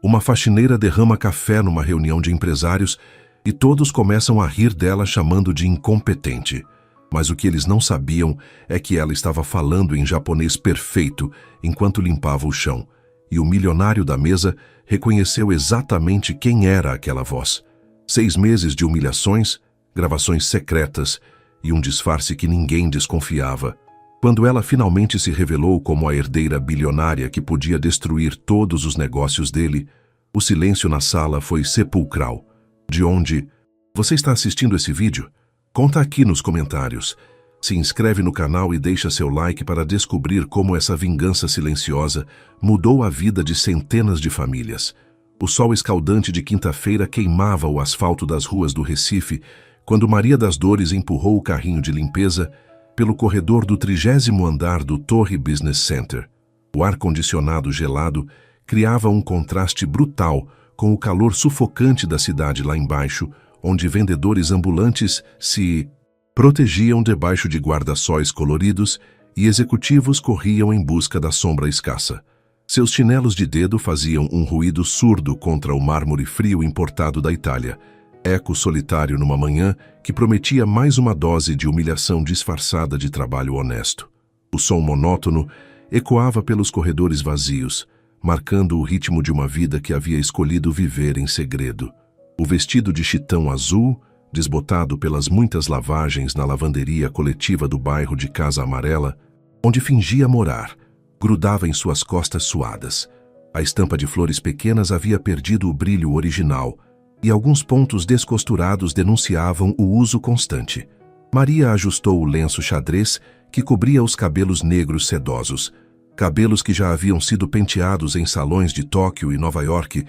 Uma faxineira derrama café numa reunião de empresários e todos começam a rir dela chamando de incompetente. Mas o que eles não sabiam é que ela estava falando em japonês perfeito enquanto limpava o chão, e o milionário da mesa reconheceu exatamente quem era aquela voz. 6 meses de humilhações, gravações secretas e um disfarce que ninguém desconfiava. Quando ela finalmente se revelou como a herdeira bilionária que podia destruir todos os negócios dele, o silêncio na sala foi sepulcral. De onde? Você está assistindo esse vídeo? Conta aqui nos comentários. Se inscreve no canal e deixa seu like para descobrir como essa vingança silenciosa mudou a vida de centenas de famílias. O sol escaldante de quinta-feira queimava o asfalto das ruas do Recife quando Maria das Dores empurrou o carrinho de limpeza pelo corredor do 30º andar do Torre Business Center. O ar-condicionado gelado criava um contraste brutal com o calor sufocante da cidade lá embaixo, onde vendedores ambulantes se protegiam debaixo de guarda-sóis coloridos e executivos corriam em busca da sombra escassa. Seus chinelos de dedo faziam um ruído surdo contra o mármore frio importado da Itália, eco solitário numa manhã que prometia mais uma dose de humilhação disfarçada de trabalho honesto. O som monótono ecoava pelos corredores vazios, marcando o ritmo de uma vida que havia escolhido viver em segredo. O vestido de chitão azul, desbotado pelas muitas lavagens na lavanderia coletiva do bairro de Casa Amarela, onde fingia morar, grudava em suas costas suadas. A estampa de flores pequenas havia perdido o brilho original, e alguns pontos descosturados denunciavam o uso constante. Maria ajustou o lenço xadrez que cobria os cabelos negros sedosos, cabelos que já haviam sido penteados em salões de Tóquio e Nova York,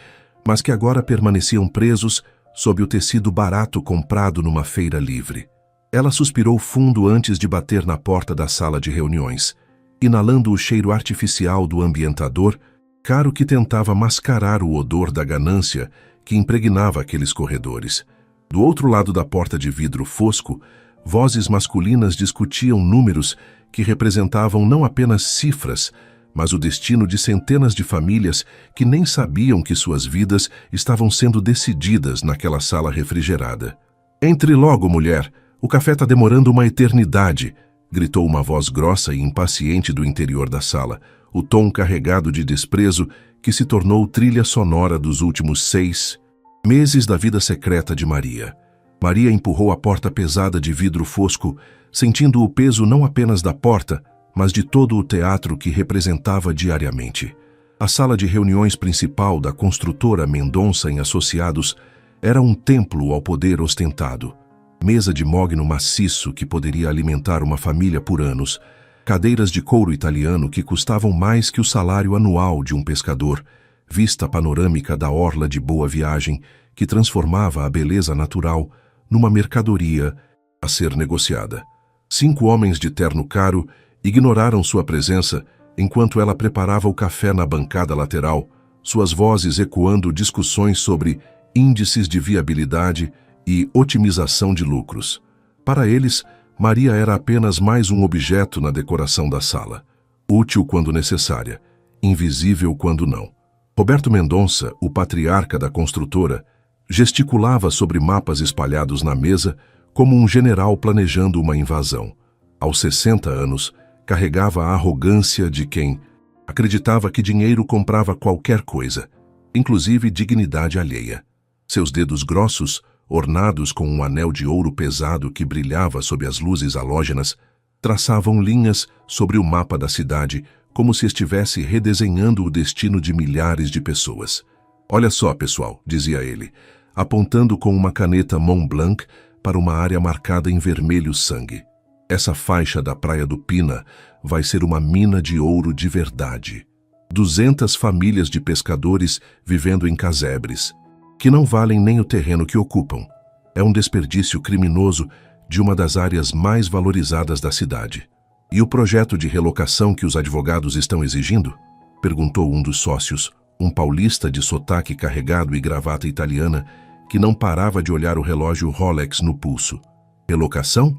mas que agora permaneciam presos sob o tecido barato comprado numa feira livre. Ela suspirou fundo antes de bater na porta da sala de reuniões, inalando o cheiro artificial do ambientador, caro que tentava mascarar o odor da ganância que impregnava aqueles corredores. Do outro lado da porta de vidro fosco, vozes masculinas discutiam números que representavam não apenas cifras, mas o destino de centenas de famílias que nem sabiam que suas vidas estavam sendo decididas naquela sala refrigerada. "Entre logo, mulher! O café está demorando uma eternidade!" gritou uma voz grossa e impaciente do interior da sala, o tom carregado de desprezo que se tornou trilha sonora dos últimos 6 meses da vida secreta de Maria. Maria empurrou a porta pesada de vidro fosco, sentindo o peso não apenas da porta, mas de todo o teatro que representava diariamente. A sala de reuniões principal da construtora Mendonça e Associados era um templo ao poder ostentado. Mesa de mogno maciço que poderia alimentar uma família por anos, cadeiras de couro italiano que custavam mais que o salário anual de um pescador, vista panorâmica da orla de Boa Viagem que transformava a beleza natural numa mercadoria a ser negociada. 5 homens de terno caro ignoraram sua presença enquanto ela preparava o café na bancada lateral, suas vozes ecoando discussões sobre índices de viabilidade e otimização de lucros. Para eles, Maria era apenas mais um objeto na decoração da sala, útil quando necessária, invisível quando não. Roberto Mendonça, o patriarca da construtora, gesticulava sobre mapas espalhados na mesa como um general planejando uma invasão. Aos 60 anos, carregava a arrogância de quem acreditava que dinheiro comprava qualquer coisa, inclusive dignidade alheia. Seus dedos grossos, ornados com um anel de ouro pesado que brilhava sob as luzes halógenas, traçavam linhas sobre o mapa da cidade como se estivesse redesenhando o destino de milhares de pessoas. "Olha só, pessoal", dizia ele, apontando com uma caneta Montblanc para uma área marcada em vermelho sangue. "Essa faixa da Praia do Pina vai ser uma mina de ouro de verdade. 200 famílias de pescadores vivendo em casebres, que não valem nem o terreno que ocupam. É um desperdício criminoso de uma das áreas mais valorizadas da cidade." "E o projeto de relocação que os advogados estão exigindo?" perguntou um dos sócios, um paulista de sotaque carregado e gravata italiana, que não parava de olhar o relógio Rolex no pulso. "Relocação?"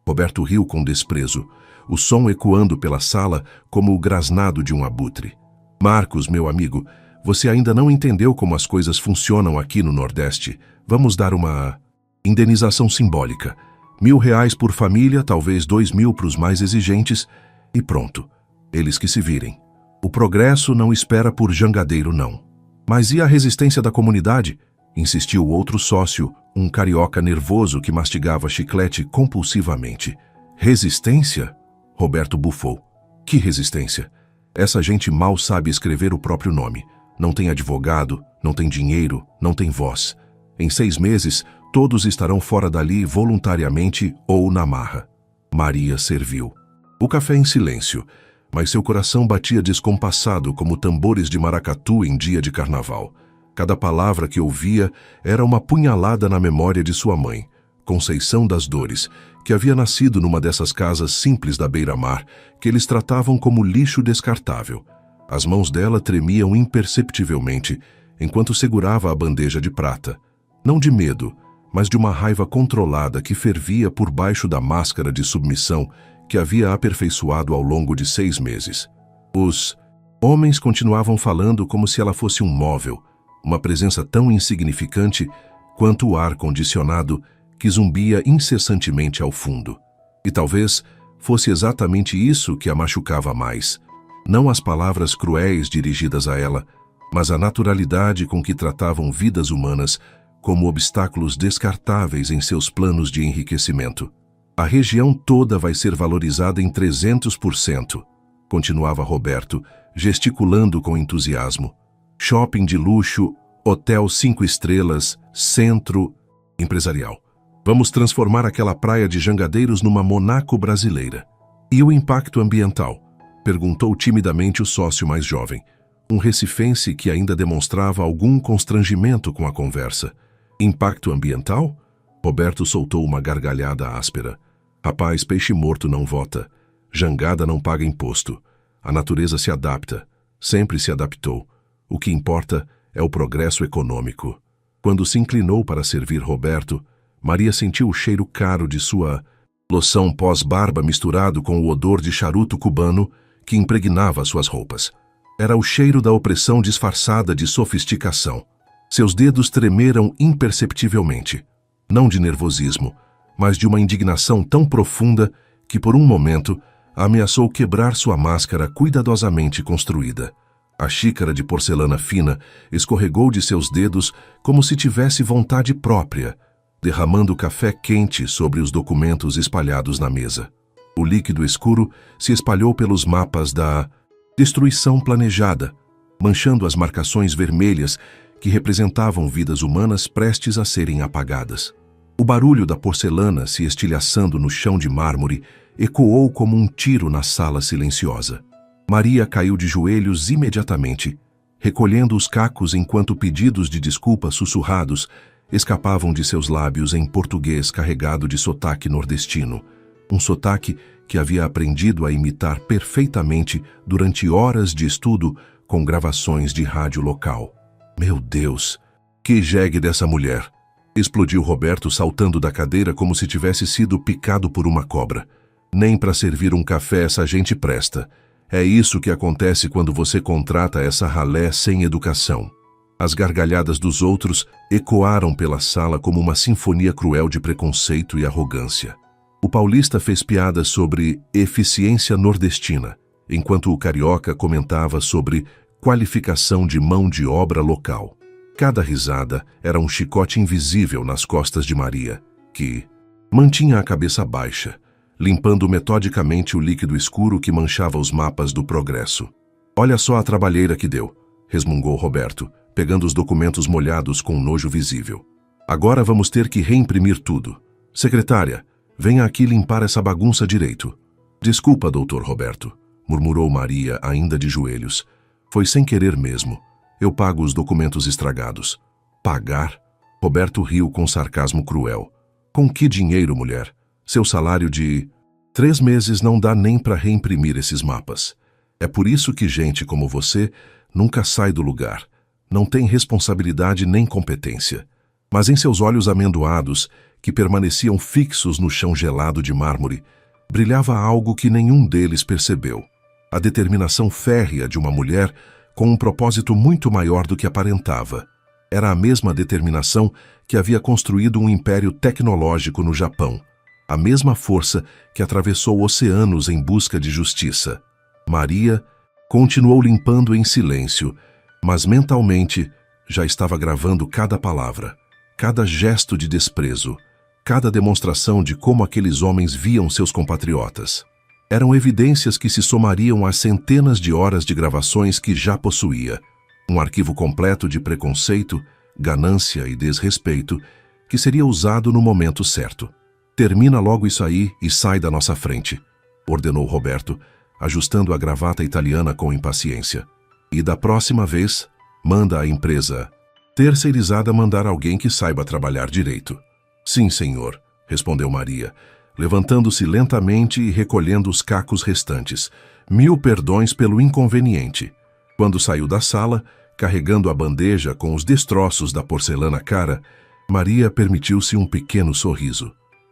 Roberto riu com desprezo, o som ecoando pela sala como o grasnado de um abutre. "Marcos, meu amigo, Você ainda não entendeu como as coisas funcionam aqui no Nordeste. Vamos dar uma indenização simbólica. R$ 1.000 por família, talvez 2.000 para os mais exigentes, e pronto. Eles que se virem. O progresso não espera por jangadeiro, não. Mas e a resistência da comunidade? Insistiu outro sócio, um carioca nervoso que mastigava chiclete compulsivamente. Resistência? Roberto bufou. Que resistência? Essa gente mal sabe escrever o próprio nome. Não tem advogado, não tem dinheiro, não tem voz. Em 6 meses, todos estarão fora dali voluntariamente ou na marra. Maria serviu. O café em silêncio, mas seu coração batia descompassado como tambores de maracatu em dia de carnaval. Cada palavra que ouvia era uma punhalada na memória de sua mãe, Conceição das Dores, que havia nascido numa dessas casas simples da beira-mar, que eles tratavam como lixo descartável. As mãos dela tremiam imperceptivelmente enquanto segurava a bandeja de prata. Não de medo, mas de uma raiva controlada que fervia por baixo da máscara de submissão que havia aperfeiçoado ao longo de 6 meses. Os homens continuavam falando como se ela fosse um móvel, uma presença tão insignificante quanto o ar-condicionado que zumbia incessantemente ao fundo. E talvez fosse exatamente isso que a machucava mais. Não as palavras cruéis dirigidas a ela, mas a naturalidade com que tratavam vidas humanas como obstáculos descartáveis em seus planos de enriquecimento. A região toda vai ser valorizada em 300%, continuava Roberto, gesticulando com entusiasmo. Shopping de luxo, hotel 5 estrelas, centro empresarial. Vamos transformar aquela praia de jangadeiros numa Monaco brasileira. E o impacto ambiental? Perguntou timidamente o sócio mais jovem, um recifense que ainda demonstrava algum constrangimento com a conversa. Impacto ambiental? Roberto soltou uma gargalhada áspera. Rapaz, peixe morto não vota. Jangada não paga imposto. A natureza se adapta. Sempre se adaptou. O que importa é o progresso econômico. Quando se inclinou para servir Roberto, Maria sentiu o cheiro caro de sua loção pós-barba misturado com o odor de charuto cubano que impregnava suas roupas. Era o cheiro da opressão disfarçada de sofisticação. Seus dedos tremeram imperceptivelmente, não de nervosismo, mas de uma indignação tão profunda que, por um momento, ameaçou quebrar sua máscara cuidadosamente construída. A xícara de porcelana fina escorregou de seus dedos como se tivesse vontade própria, derramando café quente sobre os documentos espalhados na mesa. O líquido escuro se espalhou pelos mapas da destruição planejada, manchando as marcações vermelhas que representavam vidas humanas prestes a serem apagadas. O barulho da porcelana se estilhaçando no chão de mármore ecoou como um tiro na sala silenciosa. Maria caiu de joelhos imediatamente, recolhendo os cacos enquanto pedidos de desculpa sussurrados escapavam de seus lábios em português carregado de sotaque nordestino, um sotaque que havia aprendido a imitar perfeitamente durante horas de estudo com gravações de rádio local. Meu Deus, que jegue dessa mulher! Explodiu Roberto saltando da cadeira como se tivesse sido picado por uma cobra. Nem para servir um café essa gente presta. É isso que acontece quando você contrata essa ralé sem educação. As gargalhadas dos outros ecoaram pela sala como uma sinfonia cruel de preconceito e arrogância. O paulista fez piadas sobre eficiência nordestina, enquanto o carioca comentava sobre qualificação de mão de obra local. Cada risada era um chicote invisível nas costas de Maria, que mantinha a cabeça baixa, limpando metodicamente o líquido escuro que manchava os mapas do progresso. Olha só a trabalheira que deu, resmungou Roberto, pegando os documentos molhados com nojo visível. Agora vamos ter que reimprimir tudo. Secretária, venha aqui limpar essa bagunça direito. Desculpa, doutor Roberto, murmurou Maria, ainda de joelhos. Foi sem querer mesmo. Eu pago os documentos estragados. Pagar? Roberto riu com sarcasmo cruel. Com que dinheiro, mulher? Seu salário de 3 meses não dá nem para reimprimir esses mapas. É por isso que gente como você nunca sai do lugar. Não tem responsabilidade nem competência. Mas em seus olhos amendoados, que permaneciam fixos no chão gelado de mármore, brilhava algo que nenhum deles percebeu. A determinação férrea de uma mulher com um propósito muito maior do que aparentava. Era a mesma determinação que havia construído um império tecnológico no Japão, a mesma força que atravessou oceanos em busca de justiça. Maria continuou limpando em silêncio, mas mentalmente já estava gravando cada palavra, cada gesto de desprezo, cada demonstração de como aqueles homens viam seus compatriotas. Eram evidências que se somariam às centenas de horas de gravações que já possuía, um arquivo completo de preconceito, ganância e desrespeito que seria usado no momento certo. "Termina logo isso aí e sai da nossa frente", ordenou Roberto, ajustando a gravata italiana com impaciência. "E da próxima vez, manda a empresa terceirizada mandar alguém que saiba trabalhar direito." "Sim, senhor", respondeu Maria, levantando-se lentamente e recolhendo os cacos restantes. "Mil perdões pelo inconveniente." Quando saiu da sala, carregando a bandeja com os destroços da porcelana cara, Maria permitiu-se um pequeno sorriso.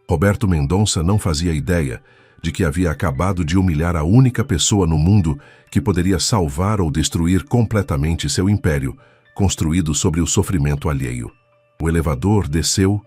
Roberto Mendonça não fazia ideia de que havia acabado de humilhar a única pessoa no mundo que poderia salvar ou destruir completamente seu império, construído sobre o sofrimento alheio. O elevador desceu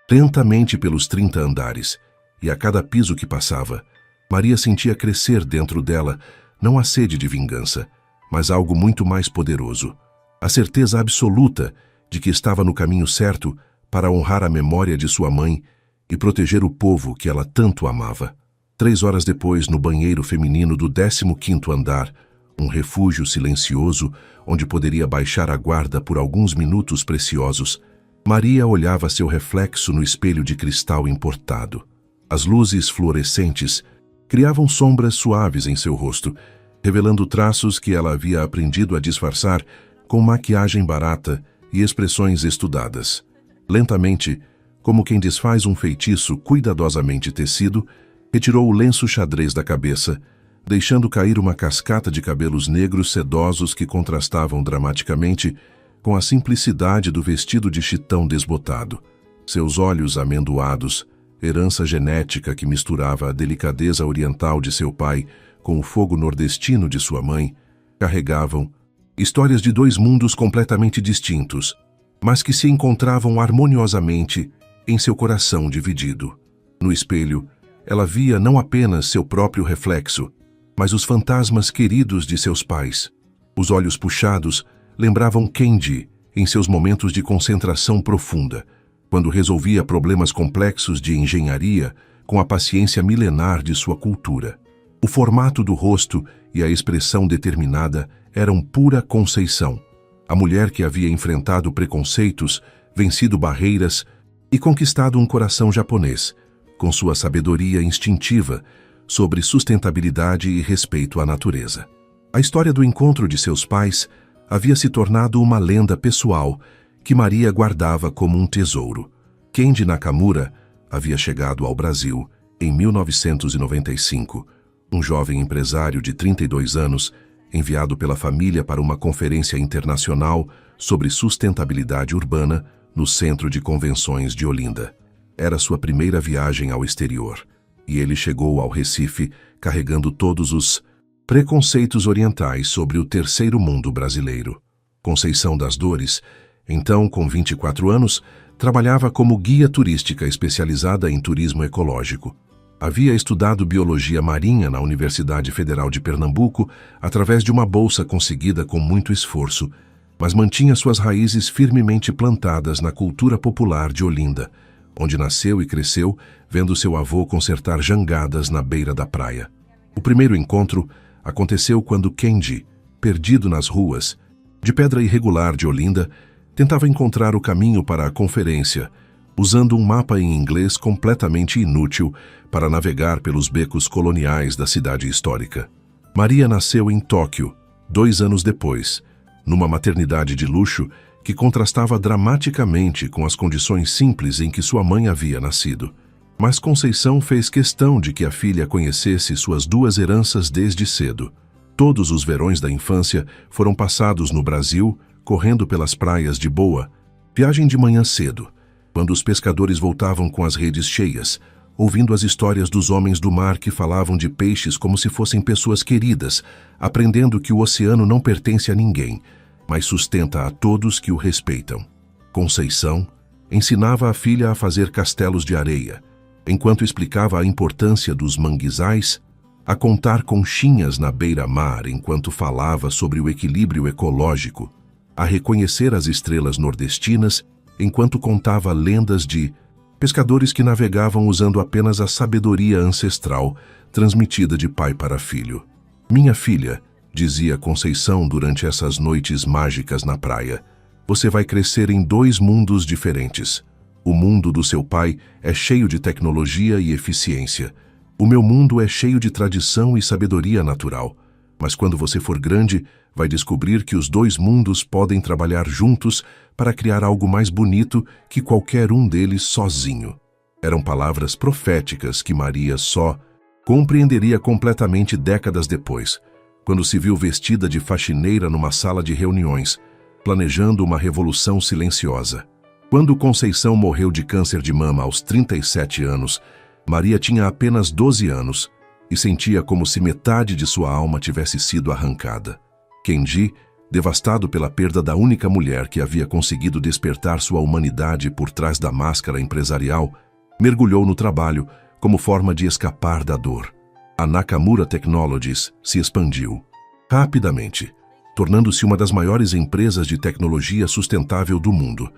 lentamente pelos 30 andares, e a cada piso que passava, Maria sentia crescer dentro dela não a sede de vingança, mas algo muito mais poderoso, a certeza absoluta de que estava no caminho certo para honrar a memória de sua mãe e proteger o povo que ela tanto amava. 3 horas depois, no banheiro feminino do 15º andar, um refúgio silencioso onde poderia baixar a guarda por alguns minutos preciosos, Maria olhava seu reflexo no espelho de cristal importado. As luzes fluorescentes criavam sombras suaves em seu rosto, revelando traços que ela havia aprendido a disfarçar com maquiagem barata e expressões estudadas. Lentamente, como quem desfaz um feitiço cuidadosamente tecido, retirou o lenço xadrez da cabeça, deixando cair uma cascata de cabelos negros sedosos que contrastavam dramaticamente com a simplicidade do vestido de chitão desbotado. Seus olhos amendoados, herança genética que misturava a delicadeza oriental de seu pai com o fogo nordestino de sua mãe, carregavam histórias de 2 mundos completamente distintos, mas que se encontravam harmoniosamente em seu coração dividido. No espelho, ela via não apenas seu próprio reflexo, mas os fantasmas queridos de seus pais. Os olhos puxados lembravam Kendi em seus momentos de concentração profunda, quando resolvia problemas complexos de engenharia com a paciência milenar de sua cultura. O formato do rosto e a expressão determinada eram pura Conceição, a mulher que havia enfrentado preconceitos, vencido barreiras e conquistado um coração japonês, com sua sabedoria instintiva sobre sustentabilidade e respeito à natureza. A história do encontro de seus pais havia se tornado uma lenda pessoal que Maria guardava como um tesouro. Kendi Nakamura havia chegado ao Brasil em 1995, um jovem empresário de 32 anos, enviado pela família para uma conferência internacional sobre sustentabilidade urbana no Centro de Convenções de Olinda. Era sua primeira viagem ao exterior, e ele chegou ao Recife carregando todos os preconceitos orientais sobre o terceiro mundo brasileiro. Conceição das Dores, então com 24 anos, trabalhava como guia turística especializada em turismo ecológico. Havia estudado biologia marinha na Universidade Federal de Pernambuco através de uma bolsa conseguida com muito esforço, mas mantinha suas raízes firmemente plantadas na cultura popular de Olinda, onde nasceu e cresceu vendo seu avô consertar jangadas na beira da praia. O primeiro encontro aconteceu quando Kendi, perdido nas ruas, de pedra irregular de Olinda, tentava encontrar o caminho para a conferência, usando um mapa em inglês completamente inútil para navegar pelos becos coloniais da cidade histórica. Maria nasceu em Tóquio, 2 anos depois, numa maternidade de luxo que contrastava dramaticamente com as condições simples em que sua mãe havia nascido. Mas Conceição fez questão de que a filha conhecesse suas 2 heranças desde cedo. Todos os verões da infância foram passados no Brasil, correndo pelas praias de Boa, viagem de manhã cedo, quando os pescadores voltavam com as redes cheias, ouvindo as histórias dos homens do mar que falavam de peixes como se fossem pessoas queridas, aprendendo que o oceano não pertence a ninguém, mas sustenta a todos que o respeitam. Conceição ensinava a filha a fazer castelos de areia, enquanto explicava a importância dos manguezais, a contar conchinhas na beira-mar enquanto falava sobre o equilíbrio ecológico, a reconhecer as estrelas nordestinas enquanto contava lendas de pescadores que navegavam usando apenas a sabedoria ancestral transmitida de pai para filho. Minha filha, dizia Conceição durante essas noites mágicas na praia, você vai crescer em 2 mundos diferentes. O mundo do seu pai é cheio de tecnologia e eficiência. O meu mundo é cheio de tradição e sabedoria natural. Mas quando você for grande, vai descobrir que os 2 mundos podem trabalhar juntos para criar algo mais bonito que qualquer um deles sozinho. Eram palavras proféticas que Maria só compreenderia completamente décadas depois, quando se viu vestida de faxineira numa sala de reuniões, planejando uma revolução silenciosa. Quando Conceição morreu de câncer de mama aos 37 anos, Maria tinha apenas 12 anos e sentia como se metade de sua alma tivesse sido arrancada. Kenji, devastado pela perda da única mulher que havia conseguido despertar sua humanidade por trás da máscara empresarial, mergulhou no trabalho como forma de escapar da dor. A Nakamura Technologies se expandiu rapidamente, tornando-se uma das maiores empresas de tecnologia sustentável do mundo.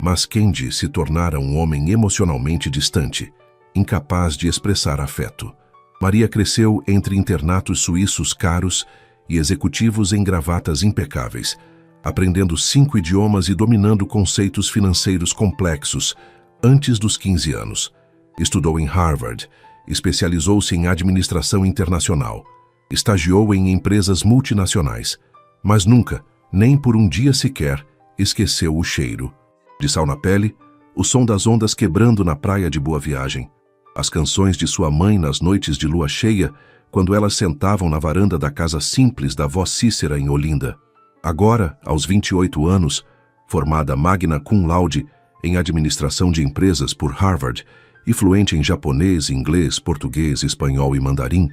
Mas Kenji se tornara um homem emocionalmente distante, incapaz de expressar afeto. Maria cresceu entre internatos suíços caros e executivos em gravatas impecáveis, aprendendo 5 idiomas e dominando conceitos financeiros complexos antes dos 15 anos. Estudou em Harvard, especializou-se em administração internacional, estagiou em empresas multinacionais, mas nunca, nem por um dia sequer, esqueceu o cheiro. De sal na pele, o som das ondas quebrando na praia de Boa Viagem, as canções de sua mãe nas noites de lua cheia, quando elas sentavam na varanda da casa simples da vó Cícera em Olinda. Agora, aos 28 anos, formada magna cum laude em administração de empresas por Harvard e fluente em japonês, inglês, português, espanhol e mandarim,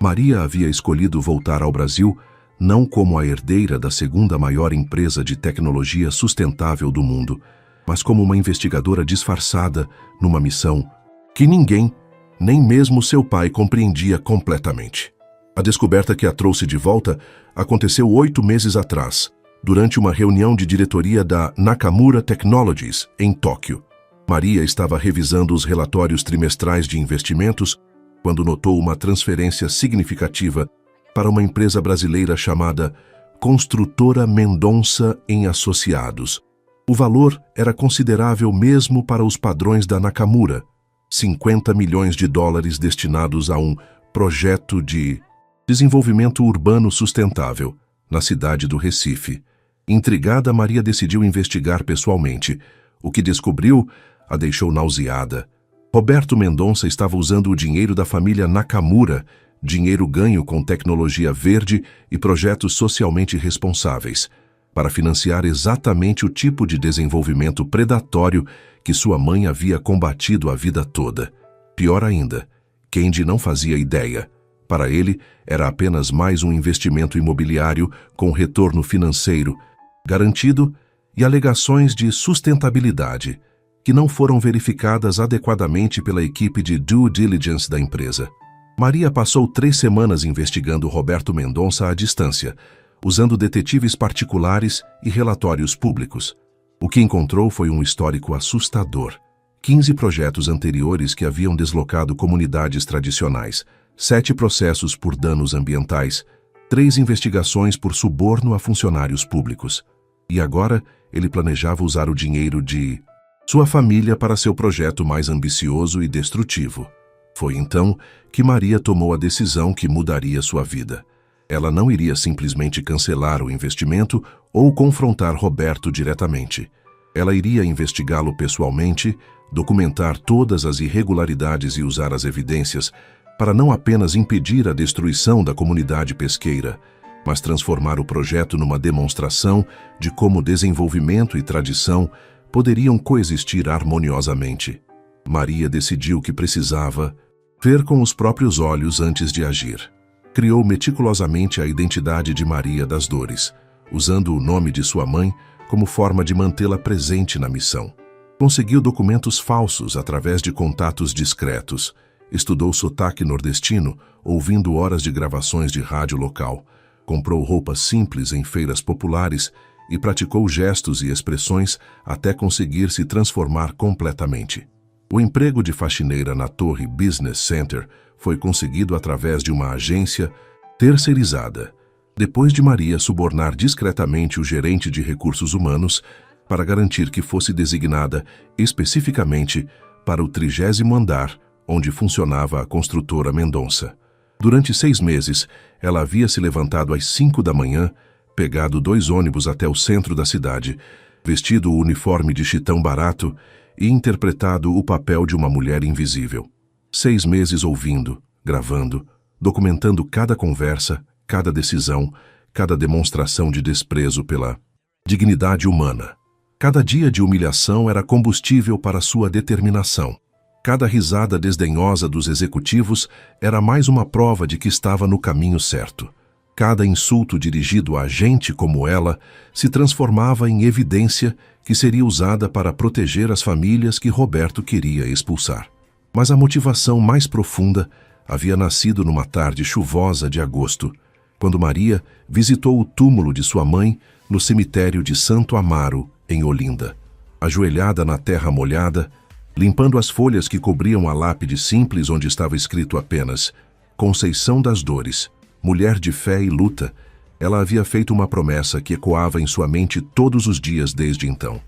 Maria havia escolhido voltar ao Brasil não como a herdeira da 2ª maior empresa de tecnologia sustentável do mundo, mas como uma investigadora disfarçada numa missão que ninguém, nem mesmo seu pai, compreendia completamente. A descoberta que a trouxe de volta aconteceu 8 meses atrás, durante uma reunião de diretoria da Nakamura Technologies, em Tóquio. Maria estava revisando os relatórios trimestrais de investimentos quando notou uma transferência significativa para uma empresa brasileira chamada Construtora Mendonça em Associados. O valor era considerável mesmo para os padrões da Nakamura, 50 milhões de dólares destinados a um projeto de desenvolvimento urbano sustentável na cidade do Recife. Intrigada, Maria decidiu investigar pessoalmente. O que descobriu a deixou nauseada. Roberto Mendonça estava usando o dinheiro da família Nakamura, dinheiro ganho com tecnologia verde e projetos socialmente responsáveis, para financiar exatamente o tipo de desenvolvimento predatório que sua mãe havia combatido a vida toda. Pior ainda, Kenji não fazia ideia. Para ele, era apenas mais um investimento imobiliário com retorno financeiro garantido e alegações de sustentabilidade que não foram verificadas adequadamente pela equipe de due diligence da empresa. Maria passou 3 semanas investigando Roberto Mendonça à distância, usando detetives particulares e relatórios públicos. O que encontrou foi um histórico assustador. 15 projetos anteriores que haviam deslocado comunidades tradicionais, 7 processos por danos ambientais, 3 investigações por suborno a funcionários públicos. E agora ele planejava usar o dinheiro de sua família para seu projeto mais ambicioso e destrutivo. Foi então que Maria tomou a decisão que mudaria sua vida. Ela não iria simplesmente cancelar o investimento ou confrontar Roberto diretamente. Ela iria investigá-lo pessoalmente, documentar todas as irregularidades e usar as evidências para não apenas impedir a destruição da comunidade pesqueira, mas transformar o projeto numa demonstração de como desenvolvimento e tradição poderiam coexistir harmoniosamente. Maria decidiu que precisava ver com os próprios olhos antes de agir. Criou meticulosamente a identidade de Maria das Dores, usando o nome de sua mãe como forma de mantê-la presente na missão. Conseguiu documentos falsos através de contatos discretos, estudou sotaque nordestino, ouvindo horas de gravações de rádio local, comprou roupas simples em feiras populares e praticou gestos e expressões até conseguir se transformar completamente. O emprego de faxineira na Torre Business Center foi conseguido através de uma agência terceirizada, depois de Maria subornar discretamente o gerente de recursos humanos para garantir que fosse designada especificamente para o 30º andar, onde funcionava a construtora Mendonça. Durante 6 meses, ela havia se levantado às 5 da manhã, pegado 2 ônibus até o centro da cidade, vestido o uniforme de chitão barato e interpretado o papel de uma mulher invisível. 6 meses ouvindo, gravando, documentando cada conversa, cada decisão, cada demonstração de desprezo pela dignidade humana. Cada dia de humilhação era combustível para sua determinação. Cada risada desdenhosa dos executivos era mais uma prova de que estava no caminho certo. Cada insulto dirigido a gente como ela se transformava em evidência que seria usada para proteger as famílias que Roberto queria expulsar. Mas a motivação mais profunda havia nascido numa tarde chuvosa de agosto, quando Maria visitou o túmulo de sua mãe no cemitério de Santo Amaro, em Olinda. Ajoelhada na terra molhada, limpando as folhas que cobriam a lápide simples onde estava escrito apenas Conceição das Dores, mulher de fé e luta, ela havia feito uma promessa que ecoava em sua mente todos os dias desde então.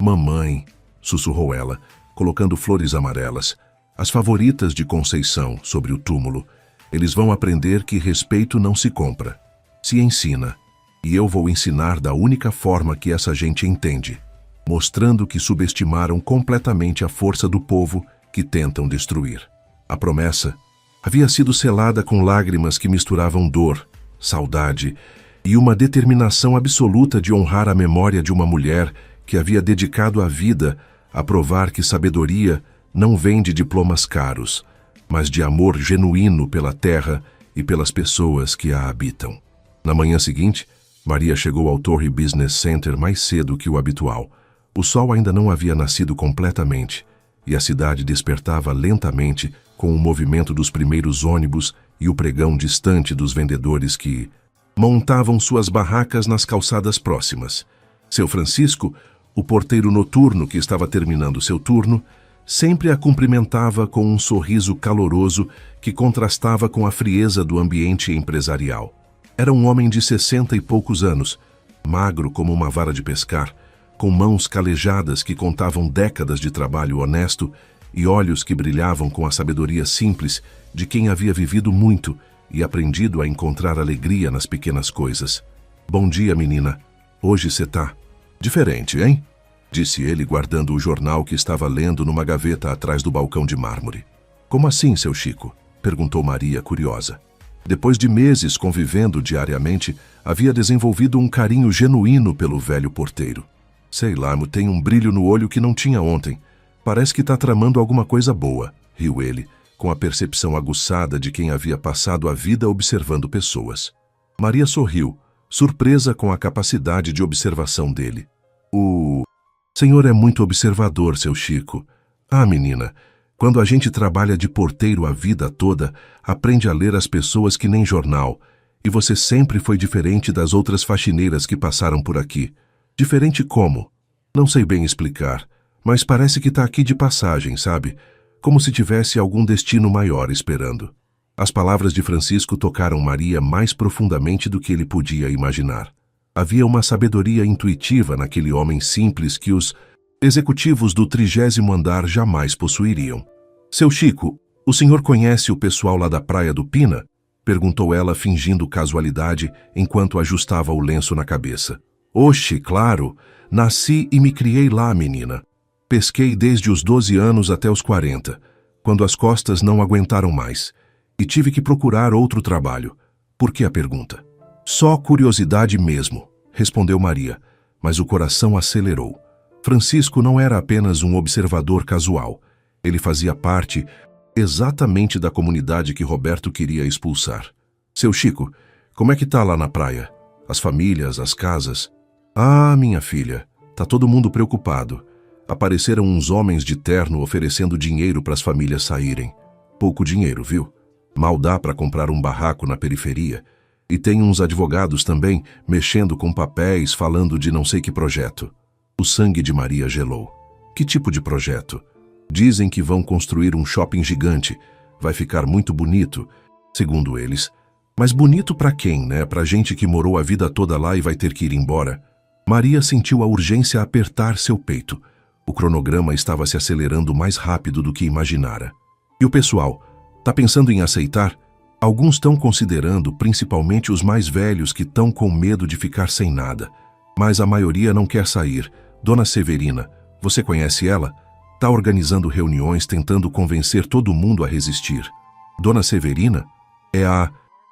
Mamãe, sussurrou ela, colocando flores amarelas, as favoritas de Conceição sobre o túmulo. Eles vão aprender que respeito não se compra, se ensina. E eu vou ensinar da única forma que essa gente entende, mostrando que subestimaram completamente a força do povo que tentam destruir. A promessa havia sido selada com lágrimas que misturavam dor, saudade e uma determinação absoluta de honrar a memória de uma mulher que havia dedicado a vida a provar que sabedoria não vem de diplomas caros, mas de amor genuíno pela terra e pelas pessoas que a habitam. Na manhã seguinte, Maria chegou ao Torre Business Center mais cedo que o habitual. O sol ainda não havia nascido completamente, e a cidade despertava lentamente com o movimento dos primeiros ônibus e o pregão distante dos vendedores que montavam suas barracas nas calçadas próximas. Seu Francisco, o porteiro noturno que estava terminando seu turno, sempre a cumprimentava com um sorriso caloroso que contrastava com a frieza do ambiente empresarial. Era um homem de 60 e poucos anos, magro como uma vara de pescar, com mãos calejadas que contavam décadas de trabalho honesto e olhos que brilhavam com a sabedoria simples de quem havia vivido muito e aprendido a encontrar alegria nas pequenas coisas. Bom dia, menina. Hoje você tá diferente, hein? Disse ele, guardando o jornal que estava lendo numa gaveta atrás do balcão de mármore. Como assim, seu Chico? Perguntou Maria, curiosa. Depois de meses convivendo diariamente, havia desenvolvido um carinho genuíno pelo velho porteiro. Sei lá, tem um brilho no olho que não tinha ontem. Parece que tá tramando alguma coisa boa, riu ele, com a percepção aguçada de quem havia passado a vida observando pessoas. Maria sorriu, surpresa com a capacidade de observação dele. O senhor é muito observador, seu Chico. Ah, menina, quando a gente trabalha de porteiro a vida toda, aprende a ler as pessoas que nem jornal, e você sempre foi diferente das outras faxineiras que passaram por aqui. Diferente como? Não sei bem explicar, mas parece que tá aqui de passagem, sabe? Como se tivesse algum destino maior esperando. As palavras de Francisco tocaram Maria mais profundamente do que ele podia imaginar. Havia uma sabedoria intuitiva naquele homem simples que os executivos do 30º andar jamais possuiriam. Seu Chico, o senhor conhece o pessoal lá da Praia do Pina? Perguntou ela, fingindo casualidade, enquanto ajustava o lenço na cabeça. Oxe, claro! Nasci e me criei lá, menina. Pesquei desde os 12 anos até os 40, quando as costas não aguentaram mais, e tive que procurar outro trabalho. Por que a pergunta? Só curiosidade mesmo, respondeu Maria, mas o coração acelerou. Francisco não era apenas um observador casual. Ele fazia parte exatamente da comunidade que Roberto queria expulsar. Seu Chico, como é que tá lá na praia? As famílias, as casas? Ah, minha filha, tá todo mundo preocupado. Apareceram uns homens de terno oferecendo dinheiro para as famílias saírem. Pouco dinheiro, viu? Mal dá para comprar um barraco na periferia. E tem uns advogados também, mexendo com papéis, falando de não sei que projeto. O sangue de Maria gelou. Que tipo de projeto? Dizem que vão construir um shopping gigante. Vai ficar muito bonito, segundo eles. Mas bonito para quem, né? Pra gente que morou a vida toda lá e vai ter que ir embora. Maria sentiu a urgência apertar seu peito. O cronograma estava se acelerando mais rápido do que imaginara. E o pessoal? Tá pensando em aceitar? Alguns estão considerando, principalmente os mais velhos que estão com medo de ficar sem nada. Mas a maioria não quer sair. Dona Severina, você conhece ela? Tá organizando reuniões tentando convencer todo mundo a resistir. Dona Severina é a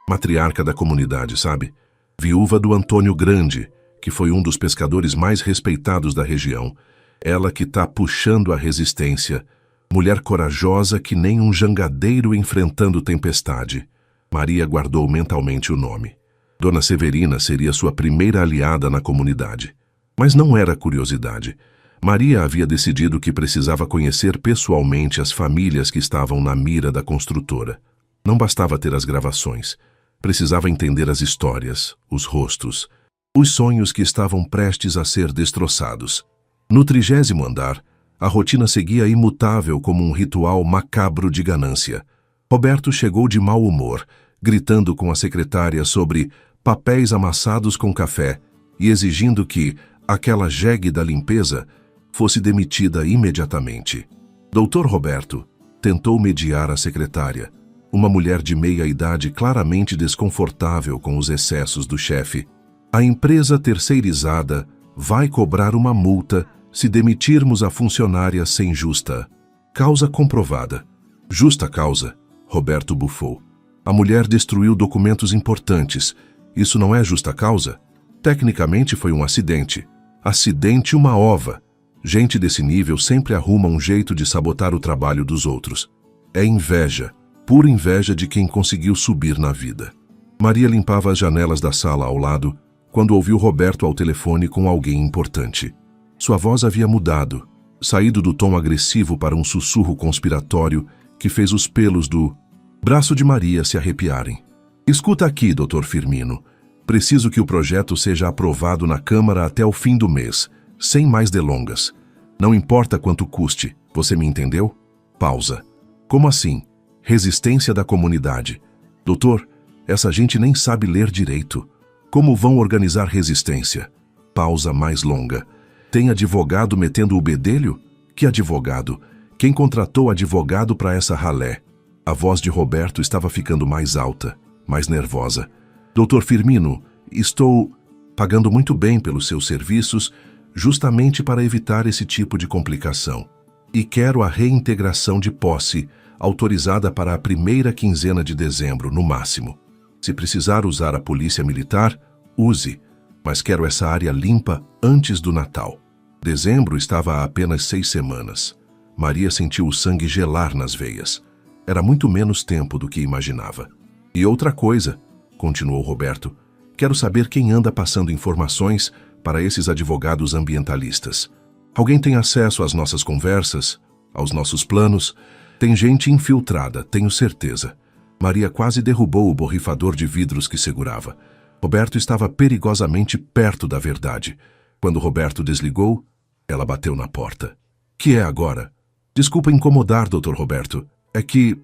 matriarca da comunidade, sabe? Viúva do Antônio Grande, que foi um dos pescadores mais respeitados da região. Ela que tá puxando a resistência. Mulher corajosa que nem um jangadeiro enfrentando tempestade. Maria guardou mentalmente o nome. Dona Severina seria sua primeira aliada na comunidade. Mas não era curiosidade. Maria havia decidido que precisava conhecer pessoalmente as famílias que estavam na mira da construtora. Não bastava ter as gravações. Precisava entender as histórias, os rostos, os sonhos que estavam prestes a ser destroçados. No 30º andar, a rotina seguia imutável como um ritual macabro de ganância. Roberto chegou de mau humor, gritando com a secretária sobre papéis amassados com café e exigindo que aquela jegue da limpeza fosse demitida imediatamente. Doutor Roberto tentou mediar a secretária, uma mulher de meia idade claramente desconfortável com os excessos do chefe. A empresa terceirizada vai cobrar uma multa se demitirmos a funcionária sem justa causa comprovada. Justa causa, Roberto bufou. A mulher destruiu documentos importantes. Isso não é justa causa? Tecnicamente foi um acidente. Acidente uma ova. Gente desse nível sempre arruma um jeito de sabotar o trabalho dos outros. É inveja, pura inveja de quem conseguiu subir na vida. Maria limpava as janelas da sala ao lado quando ouviu Roberto ao telefone com alguém importante. Sua voz havia mudado, saído do tom agressivo para um sussurro conspiratório que fez os pelos do braço de Maria se arrepiarem. Escuta aqui, Dr. Firmino. Preciso que o projeto seja aprovado na Câmara até o fim do mês, sem mais delongas. Não importa quanto custe, você me entendeu? Pausa. Como assim? Resistência da comunidade. Doutor, essa gente nem sabe ler direito. Como vão organizar resistência? Pausa mais longa. Tem advogado metendo o bedelho? Que advogado? Quem contratou advogado para essa ralé? A voz de Roberto estava ficando mais alta, mais nervosa. Doutor Firmino, estou pagando muito bem pelos seus serviços, justamente para evitar esse tipo de complicação. E quero a reintegração de posse, autorizada para a primeira quinzena de dezembro, no máximo. Se precisar usar a polícia militar, use, mas quero essa área limpa antes do Natal. Dezembro estava a apenas 6 semanas. Maria sentiu o sangue gelar nas veias. Era muito menos tempo do que imaginava. E outra coisa, continuou Roberto, quero saber quem anda passando informações para esses advogados ambientalistas. Alguém tem acesso às nossas conversas, aos nossos planos? Tem gente infiltrada, tenho certeza. Maria quase derrubou o borrifador de vidros que segurava. Roberto estava perigosamente perto da verdade. Quando Roberto desligou, ela bateu na porta. Que é agora? Desculpa incomodar, Dr. Roberto. É que...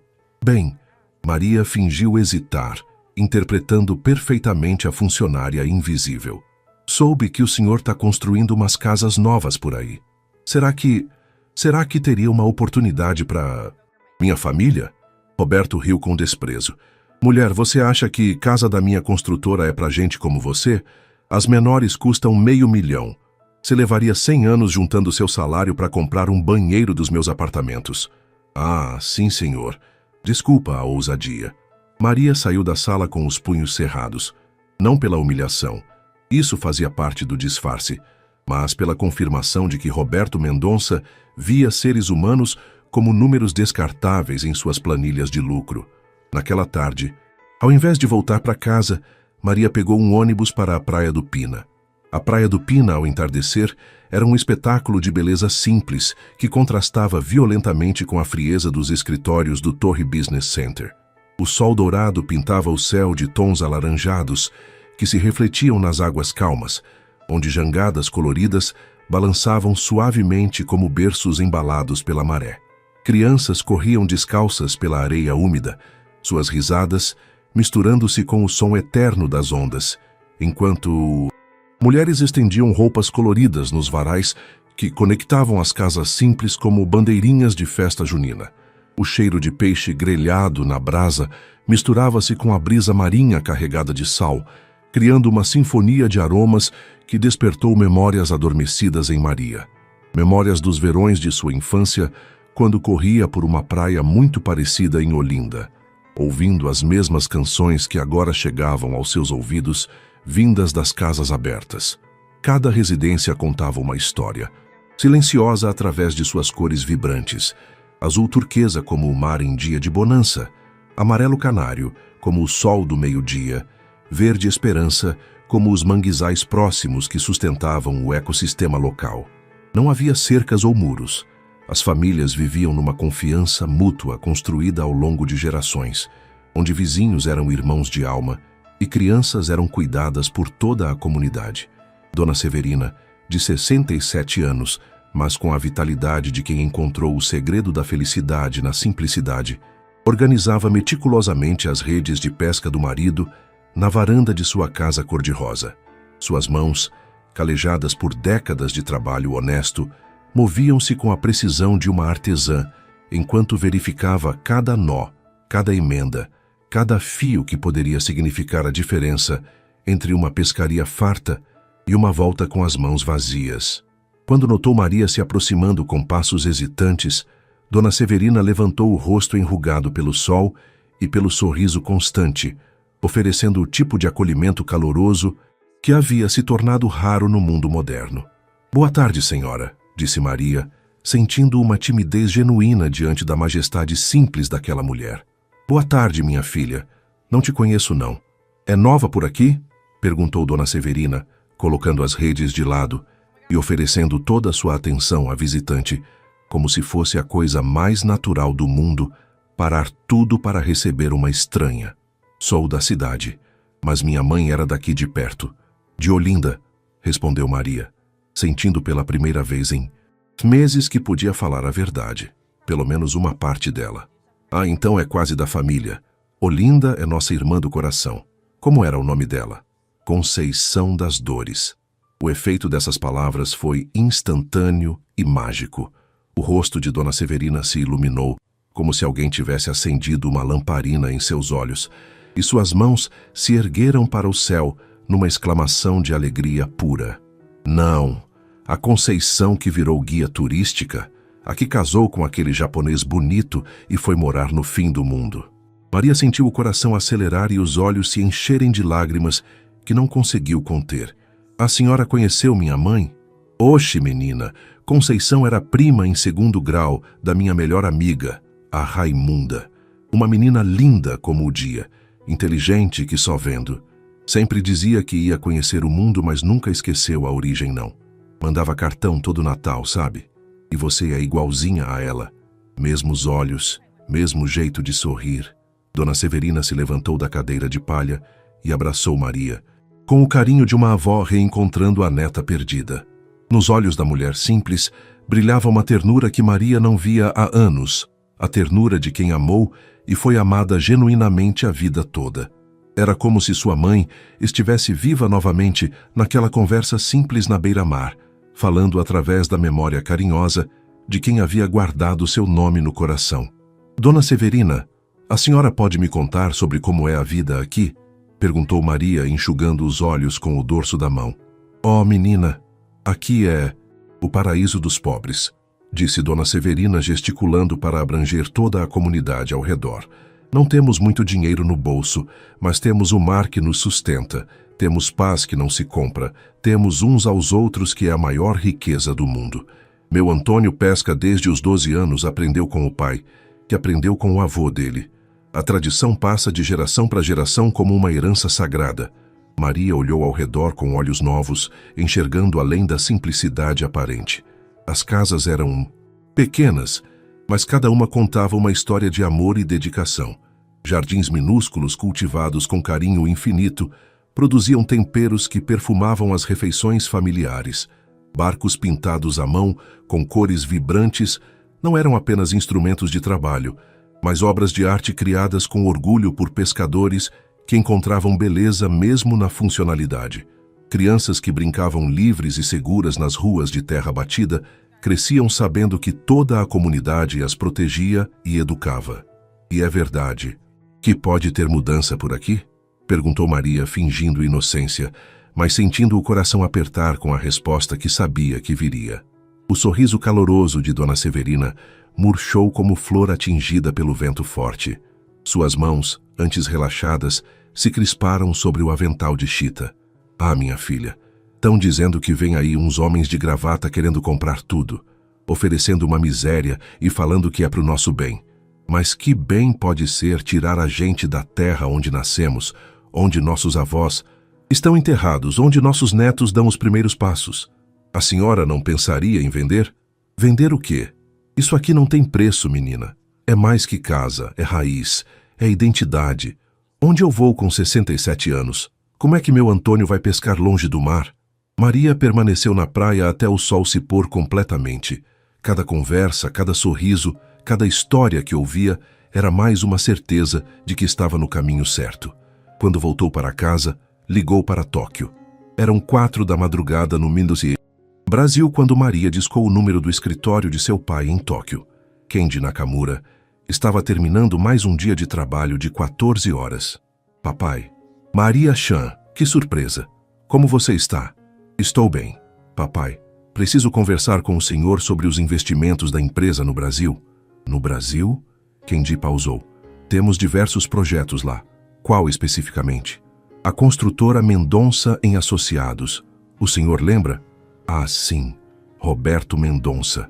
Bem, Maria fingiu hesitar, interpretando perfeitamente a funcionária invisível. Soube que o senhor está construindo umas casas novas por aí. Será que teria uma oportunidade para... minha família? Roberto riu com desprezo. Mulher, você acha que casa da minha construtora é pra gente como você? As menores custam $500 mil. Você levaria 100 anos juntando seu salário para comprar um banheiro dos meus apartamentos. Ah, sim, senhor. Desculpa a ousadia. Maria saiu da sala com os punhos cerrados. Não pela humilhação. Isso fazia parte do disfarce, mas pela confirmação de que Roberto Mendonça via seres humanos como números descartáveis em suas planilhas de lucro. Naquela tarde, ao invés de voltar para casa, Maria pegou um ônibus para a Praia do Pina. A Praia do Pina, ao entardecer, era um espetáculo de beleza simples que contrastava violentamente com a frieza dos escritórios do Torre Business Center. O sol dourado pintava o céu de tons alaranjados que se refletiam nas águas calmas, onde jangadas coloridas balançavam suavemente como berços embalados pela maré. Crianças corriam descalças pela areia úmida, suas risadas misturando-se com o som eterno das ondas, enquanto mulheres estendiam roupas coloridas nos varais que conectavam as casas simples como bandeirinhas de festa junina. O cheiro de peixe grelhado na brasa misturava-se com a brisa marinha carregada de sal, criando uma sinfonia de aromas que despertou memórias adormecidas em Maria. Memórias dos verões de sua infância, quando corria por uma praia muito parecida em Olinda, ouvindo as mesmas canções que agora chegavam aos seus ouvidos, vindas das casas abertas. Cada residência contava uma história, silenciosa através de suas cores vibrantes, azul turquesa como o mar em dia de bonança, amarelo canário como o sol do meio-dia, verde esperança como os manguezais próximos que sustentavam o ecossistema local. Não havia cercas ou muros. As famílias viviam numa confiança mútua construída ao longo de gerações, onde vizinhos eram irmãos de alma e crianças eram cuidadas por toda a comunidade. Dona Severina, de 67 anos, mas com a vitalidade de quem encontrou o segredo da felicidade na simplicidade, organizava meticulosamente as redes de pesca do marido na varanda de sua casa cor-de-rosa. Suas mãos, calejadas por décadas de trabalho honesto, moviam-se com a precisão de uma artesã, enquanto verificava cada nó, cada emenda, cada fio que poderia significar a diferença entre uma pescaria farta e uma volta com as mãos vazias. Quando notou Maria se aproximando com passos hesitantes, Dona Severina levantou o rosto enrugado pelo sol e pelo sorriso constante, oferecendo o tipo de acolhimento caloroso que havia se tornado raro no mundo moderno. «Boa tarde, senhora», disse Maria, sentindo uma timidez genuína diante da majestade simples daquela mulher. «Boa tarde, minha filha. Não te conheço, não. É nova por aqui?» perguntou Dona Severina, colocando as redes de lado e oferecendo toda a sua atenção à visitante, como se fosse a coisa mais natural do mundo parar tudo para receber uma estranha. «Sou da cidade, mas minha mãe era daqui de perto, de Olinda», respondeu Maria, sentindo pela primeira vez em meses que podia falar a verdade, pelo menos uma parte dela. «Ah, então é quase da família. Olinda é nossa irmã do coração. Como era o nome dela?» «Conceição das Dores». O efeito dessas palavras foi instantâneo e mágico. O rosto de Dona Severina se iluminou, como se alguém tivesse acendido uma lamparina em seus olhos, e suas mãos se ergueram para o céu numa exclamação de alegria pura. «Não! A Conceição que virou guia turística, a que casou com aquele japonês bonito e foi morar no fim do mundo». Maria sentiu o coração acelerar e os olhos se encherem de lágrimas que não conseguiu conter. «A senhora conheceu minha mãe?» «Oxe, menina, Conceição era prima em segundo grau da minha melhor amiga, a Raimunda. Uma menina linda como o dia, inteligente que só vendo. Sempre dizia que ia conhecer o mundo, mas nunca esqueceu a origem, não. Mandava cartão todo Natal, sabe? E você é igualzinha a ela. Mesmos olhos, mesmo jeito de sorrir». Dona Severina se levantou da cadeira de palha e abraçou Maria, com o carinho de uma avó reencontrando a neta perdida. Nos olhos da mulher simples brilhava uma ternura que Maria não via há anos, a ternura de quem amou e foi amada genuinamente a vida toda. Era como se sua mãe estivesse viva novamente naquela conversa simples na beira-mar, falando através da memória carinhosa de quem havia guardado seu nome no coração. «Dona Severina, a senhora pode me contar sobre como é a vida aqui?» perguntou Maria, enxugando os olhos com o dorso da mão. «Oh, menina, aqui é o paraíso dos pobres», disse Dona Severina, gesticulando para abranger toda a comunidade ao redor. «Não temos muito dinheiro no bolso, mas temos o mar que nos sustenta, temos paz que não se compra, temos uns aos outros que é a maior riqueza do mundo. Meu Antônio pesca desde os 12 anos, aprendeu com o pai, que aprendeu com o avô dele. A tradição passa de geração para geração como uma herança sagrada. Maria olhou ao redor com olhos novos, enxergando além da simplicidade aparente. As casas eram pequenas, mas cada uma contava uma história de amor e dedicação. Jardins minúsculos cultivados com carinho infinito produziam temperos que perfumavam as refeições familiares. Barcos pintados à mão, com cores vibrantes, não eram apenas instrumentos de trabalho, mas obras de arte criadas com orgulho por pescadores que encontravam beleza mesmo na funcionalidade. Crianças que brincavam livres e seguras nas ruas de terra batida cresciam sabendo que toda a comunidade as protegia e educava. E é verdade que pode ter mudança por aqui? Perguntou Maria, fingindo inocência, mas sentindo o coração apertar com a resposta que sabia que viria. O sorriso caloroso de Dona Severina murchou como flor atingida pelo vento forte. Suas mãos, antes relaxadas, se crisparam sobre o avental de chita. Ah, minha filha, tão dizendo que vem aí uns homens de gravata querendo comprar tudo, oferecendo uma miséria e falando que é pro nosso bem. Mas que bem pode ser tirar a gente da terra onde nascemos, onde nossos avós estão enterrados, onde nossos netos dão os primeiros passos. A senhora não pensaria em vender? Vender o quê? Isso aqui não tem preço, menina. É mais que casa, é raiz, é identidade. Onde eu vou com 67 anos? Como é que meu Antônio vai pescar longe do mar? Maria permaneceu na praia até o sol se pôr completamente. Cada conversa, cada sorriso, cada história que ouvia era mais uma certeza de que estava no caminho certo. Quando voltou para casa, ligou para Tóquio. Eram 4 da madrugada no Mindozi, Brasil, quando Maria discou o número do escritório de seu pai em Tóquio. Kenji Nakamura estava terminando mais um dia de trabalho de 14 horas. Papai. Maria-chan, que surpresa. Como você está? Estou bem. Papai, preciso conversar com o senhor sobre os investimentos da empresa no Brasil. No Brasil? Kenji pausou. Temos diversos projetos lá. Qual especificamente? A construtora Mendonça em Associados. O senhor lembra? Ah, sim. Roberto Mendonça.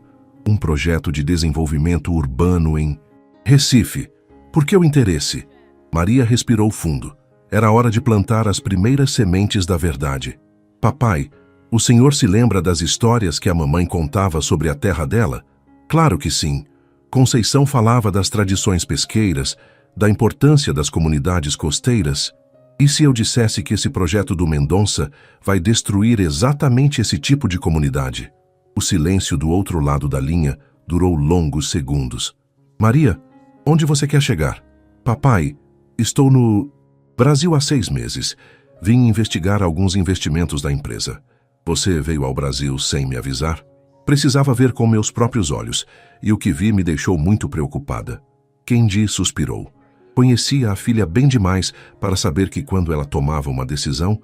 Um projeto de desenvolvimento urbano em Recife. Por que o interesse? Maria respirou fundo. Era hora de plantar as primeiras sementes da verdade. Papai, o senhor se lembra das histórias que a mamãe contava sobre a terra dela? Claro que sim. Conceição falava das tradições pesqueiras, da importância das comunidades costeiras. E se eu dissesse que esse projeto do Mendonça vai destruir exatamente esse tipo de comunidade? O silêncio do outro lado da linha durou longos segundos. Maria, onde você quer chegar? Papai, estou no Brasil há 6 meses. Vim investigar alguns investimentos da empresa. Você veio ao Brasil sem me avisar? Precisava ver com meus próprios olhos, e o que vi me deixou muito preocupada. Kenji suspirou. Conhecia a filha bem demais para saber que quando ela tomava uma decisão,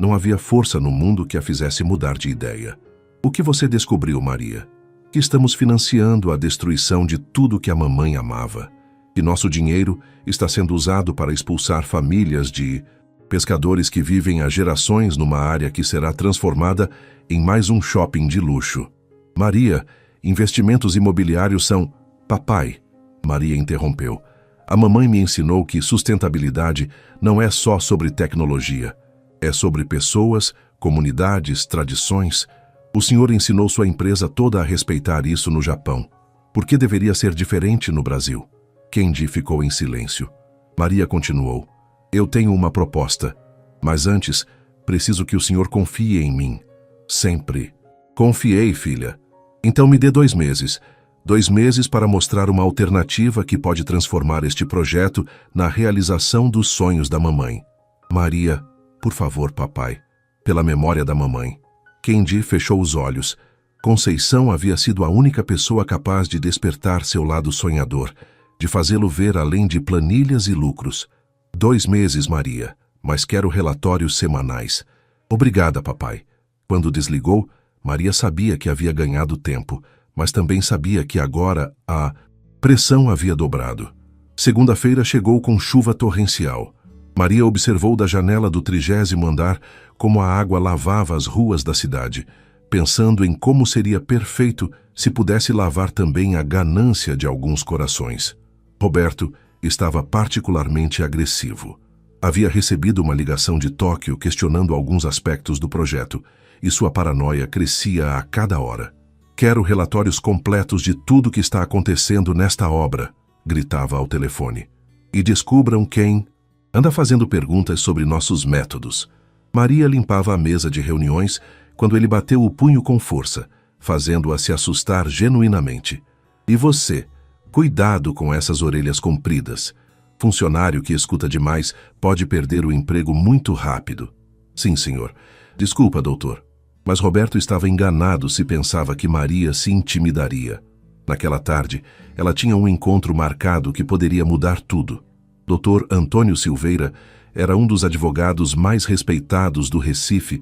não havia força no mundo que a fizesse mudar de ideia. O que você descobriu, Maria? Que estamos financiando a destruição de tudo que a mamãe amava. Que nosso dinheiro está sendo usado para expulsar famílias de pescadores que vivem há gerações numa área que será transformada em mais um shopping de luxo. Maria, investimentos imobiliários são... Papai, Maria interrompeu. A mamãe me ensinou que sustentabilidade não é só sobre tecnologia. É sobre pessoas, comunidades, tradições. O senhor ensinou sua empresa toda a respeitar isso no Japão. Por que deveria ser diferente no Brasil? Kenji ficou em silêncio. Maria continuou. Eu tenho uma proposta, mas antes, preciso que o senhor confie em mim. Sempre. Confiei, filha. Então me dê 2 meses. 2 meses para mostrar uma alternativa que pode transformar este projeto na realização dos sonhos da mamãe. Maria, por favor, papai, pela memória da mamãe. Kenji fechou os olhos. Conceição havia sido a única pessoa capaz de despertar seu lado sonhador, de fazê-lo ver além de planilhas e lucros. 2 meses, Maria, mas quero relatórios semanais. Obrigada, papai. Quando desligou, Maria sabia que havia ganhado tempo, mas também sabia que agora a pressão havia dobrado. Segunda-feira chegou com chuva torrencial. Maria observou da janela do 30º andar como a água lavava as ruas da cidade, pensando em como seria perfeito se pudesse lavar também a ganância de alguns corações. Roberto estava particularmente agressivo. Havia recebido uma ligação de Tóquio questionando alguns aspectos do projeto, e sua paranoia crescia a cada hora. "Quero relatórios completos de tudo que está acontecendo nesta obra", gritava ao telefone. "E descubram quem anda fazendo perguntas sobre nossos métodos." Maria limpava a mesa de reuniões quando ele bateu o punho com força, fazendo-a se assustar genuinamente. "E você? Cuidado com essas orelhas compridas. Funcionário que escuta demais pode perder o emprego muito rápido." "Sim, senhor. Desculpa, doutor." Mas Roberto estava enganado se pensava que Maria se intimidaria. Naquela tarde, ela tinha um encontro marcado que poderia mudar tudo. Dr. Antônio Silveira era um dos advogados mais respeitados do Recife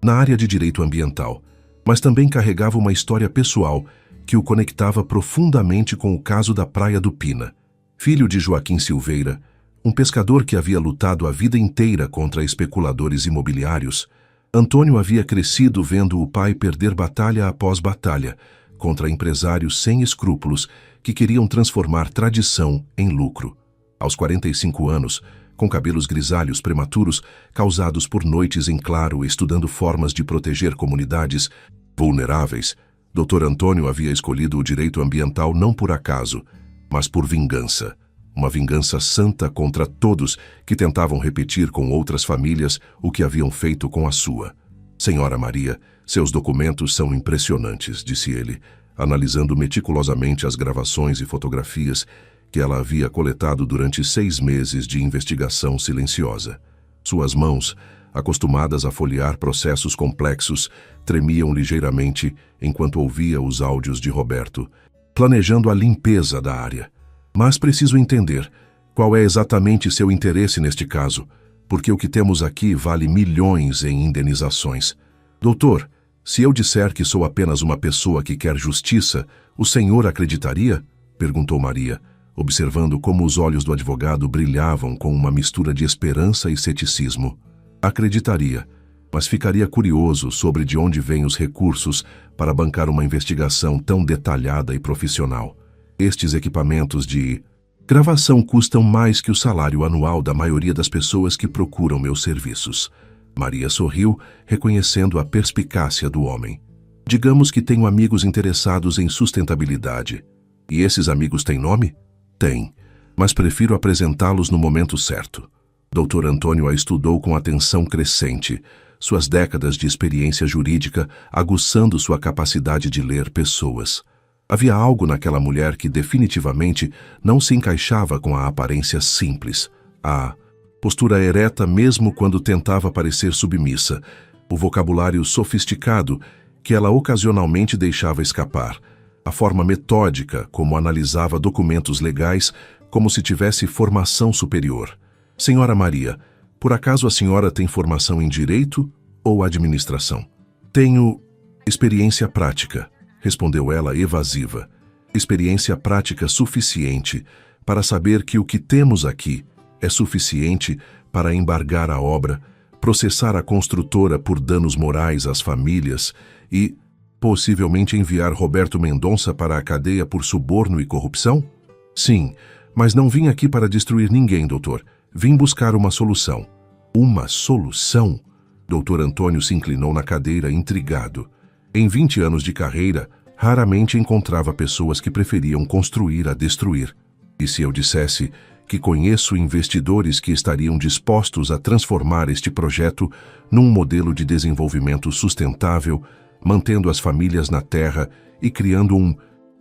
na área de direito ambiental, mas também carregava uma história pessoal que o conectava profundamente com o caso da Praia do Pina. Filho de Joaquim Silveira, um pescador que havia lutado a vida inteira contra especuladores imobiliários, Antônio havia crescido vendo o pai perder batalha após batalha contra empresários sem escrúpulos que queriam transformar tradição em lucro. Aos 45 anos, com cabelos grisalhos prematuros, causados por noites em claro estudando formas de proteger comunidades vulneráveis, Dr. Antônio havia escolhido o direito ambiental não por acaso, mas por vingança. Uma vingança santa contra todos que tentavam repetir com outras famílias o que haviam feito com a sua. "Senhora Maria, seus documentos são impressionantes", disse ele, analisando meticulosamente as gravações e fotografias que ela havia coletado durante 6 meses de investigação silenciosa. Suas mãos, acostumadas a folhear processos complexos, tremiam ligeiramente enquanto ouvia os áudios de Roberto, planejando a limpeza da área. "Mas preciso entender qual é exatamente seu interesse neste caso, porque o que temos aqui vale milhões em indenizações." "Doutor, se eu disser que sou apenas uma pessoa que quer justiça, o senhor acreditaria?" perguntou Maria, observando como os olhos do advogado brilhavam com uma mistura de esperança e ceticismo. "Acreditaria, mas ficaria curioso sobre de onde vêm os recursos para bancar uma investigação tão detalhada e profissional. Estes equipamentos de gravação custam mais que o salário anual da maioria das pessoas que procuram meus serviços." Maria sorriu, reconhecendo a perspicácia do homem. "Digamos que tenho amigos interessados em sustentabilidade. E esses amigos têm nome?" "Tem, mas prefiro apresentá-los no momento certo." Dr. Antônio a estudou com atenção crescente, suas décadas de experiência jurídica aguçando sua capacidade de ler pessoas. Havia algo naquela mulher que definitivamente não se encaixava com a aparência simples, a postura ereta mesmo quando tentava parecer submissa, o vocabulário sofisticado que ela ocasionalmente deixava escapar, a forma metódica como analisava documentos legais como se tivesse formação superior. "Senhora Maria, por acaso a senhora tem formação em direito ou administração?" "Tenho experiência prática", respondeu ela evasiva. "Experiência prática suficiente para saber que o que temos aqui é suficiente para embargar a obra, processar a construtora por danos morais às famílias e, possivelmente, enviar Roberto Mendonça para a cadeia por suborno e corrupção?" "Sim, mas não vim aqui para destruir ninguém, doutor. Vim buscar uma solução." "Uma solução?" Dr. Antônio se inclinou na cadeira, intrigado. Em 20 anos de carreira, raramente encontrava pessoas que preferiam construir a destruir. "E se eu dissesse que conheço investidores que estariam dispostos a transformar este projeto num modelo de desenvolvimento sustentável, mantendo as famílias na terra e criando um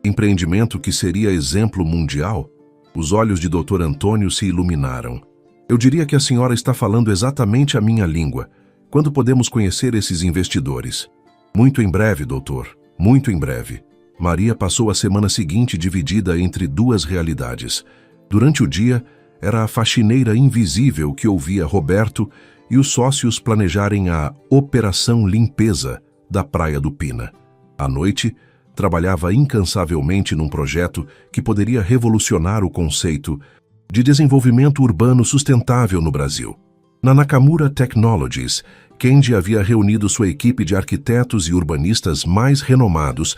empreendimento que seria exemplo mundial?" Os olhos de Dr. Antônio se iluminaram. "Eu diria que a senhora está falando exatamente a minha língua. Quando podemos conhecer esses investidores?" "Muito em breve, doutor. Muito em breve." Maria passou a semana seguinte dividida entre duas realidades. Durante o dia, era a faxineira invisível que ouvia Roberto e os sócios planejarem a Operação Limpeza da Praia do Pina. À noite, trabalhava incansavelmente num projeto que poderia revolucionar o conceito de desenvolvimento urbano sustentável no Brasil. Na Nakamura Technologies, Kendi havia reunido sua equipe de arquitetos e urbanistas mais renomados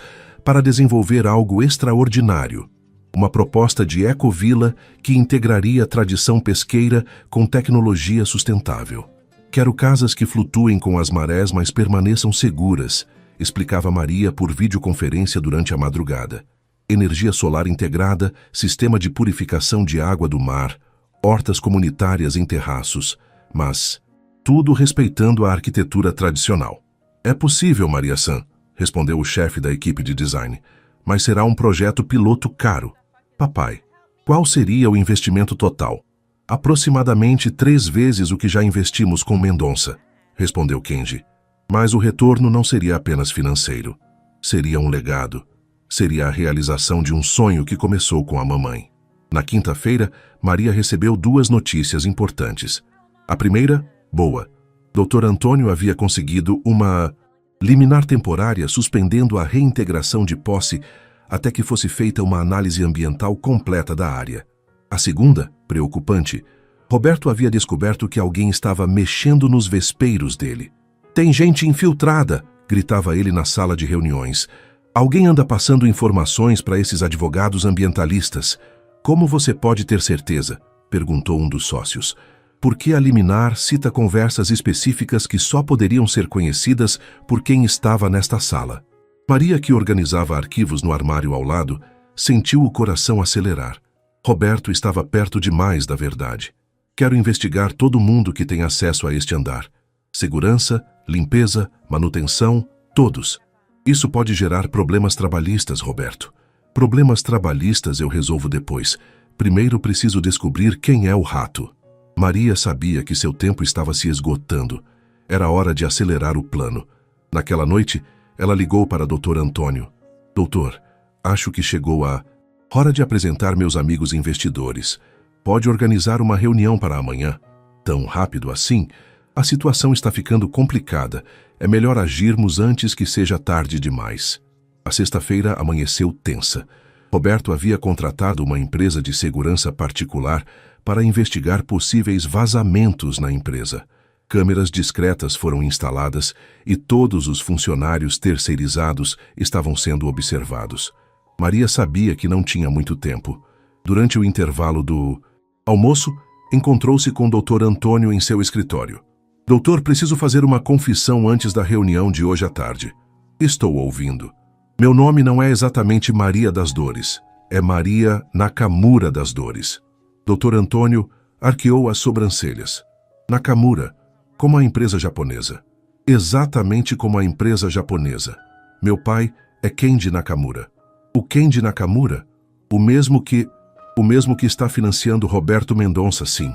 para desenvolver algo extraordinário. Uma proposta de ecovila que integraria a tradição pesqueira com tecnologia sustentável. Quero casas que flutuem com as marés, mas permaneçam seguras, explicava Maria por videoconferência durante a madrugada. Energia solar integrada, sistema de purificação de água do mar, hortas comunitárias em terraços, mas tudo respeitando a arquitetura tradicional. É possível, Maria-san, respondeu o chefe da equipe de design, mas será um projeto piloto caro. Papai, qual seria o investimento total? Aproximadamente 3 vezes o que já investimos com Mendonça, respondeu Kenji. Mas o retorno não seria apenas financeiro. Seria um legado. Seria a realização de um sonho que começou com a mamãe. Na quinta-feira, Maria recebeu 2 notícias importantes. A primeira, boa. Dr. Antônio havia conseguido uma liminar temporária suspendendo a reintegração de posse até que fosse feita uma análise ambiental completa da área. A segunda, preocupante, Roberto havia descoberto que alguém estava mexendo nos vespeiros dele. Tem gente infiltrada, gritava ele na sala de reuniões. Alguém anda passando informações para esses advogados ambientalistas. Como você pode ter certeza? Perguntou um dos sócios. Porque a liminar cita conversas específicas que só poderiam ser conhecidas por quem estava nesta sala. Maria, que organizava arquivos no armário ao lado, sentiu o coração acelerar. Roberto estava perto demais da verdade. Quero investigar todo mundo que tem acesso a este andar. Segurança, limpeza, manutenção, todos. Isso pode gerar problemas trabalhistas, Roberto. Problemas trabalhistas eu resolvo depois. Primeiro preciso descobrir quem é o rato. Maria sabia que seu tempo estava se esgotando. Era hora de acelerar o plano. Naquela noite, ela ligou para Dr. Antônio. Doutor, acho que chegou a hora de apresentar meus amigos investidores. Pode organizar uma reunião para amanhã? Tão rápido assim? A situação está ficando complicada. É melhor agirmos antes que seja tarde demais. A sexta-feira amanheceu tensa. Roberto havia contratado uma empresa de segurança particular para investigar possíveis vazamentos na empresa. Câmeras discretas foram instaladas e todos os funcionários terceirizados estavam sendo observados. Maria sabia que não tinha muito tempo. Durante o intervalo do almoço, encontrou-se com o Dr. Antônio em seu escritório. Doutor, preciso fazer uma confissão antes da reunião de hoje à tarde. Estou ouvindo. Meu nome não é exatamente Maria das Dores. É Maria Nakamura das Dores. Dr. Antônio arqueou as sobrancelhas. Nakamura, como a empresa japonesa. Exatamente como a empresa japonesa. Meu pai é Kenji Nakamura. O Kenji Nakamura? O mesmo que está financiando Roberto Mendonça, sim.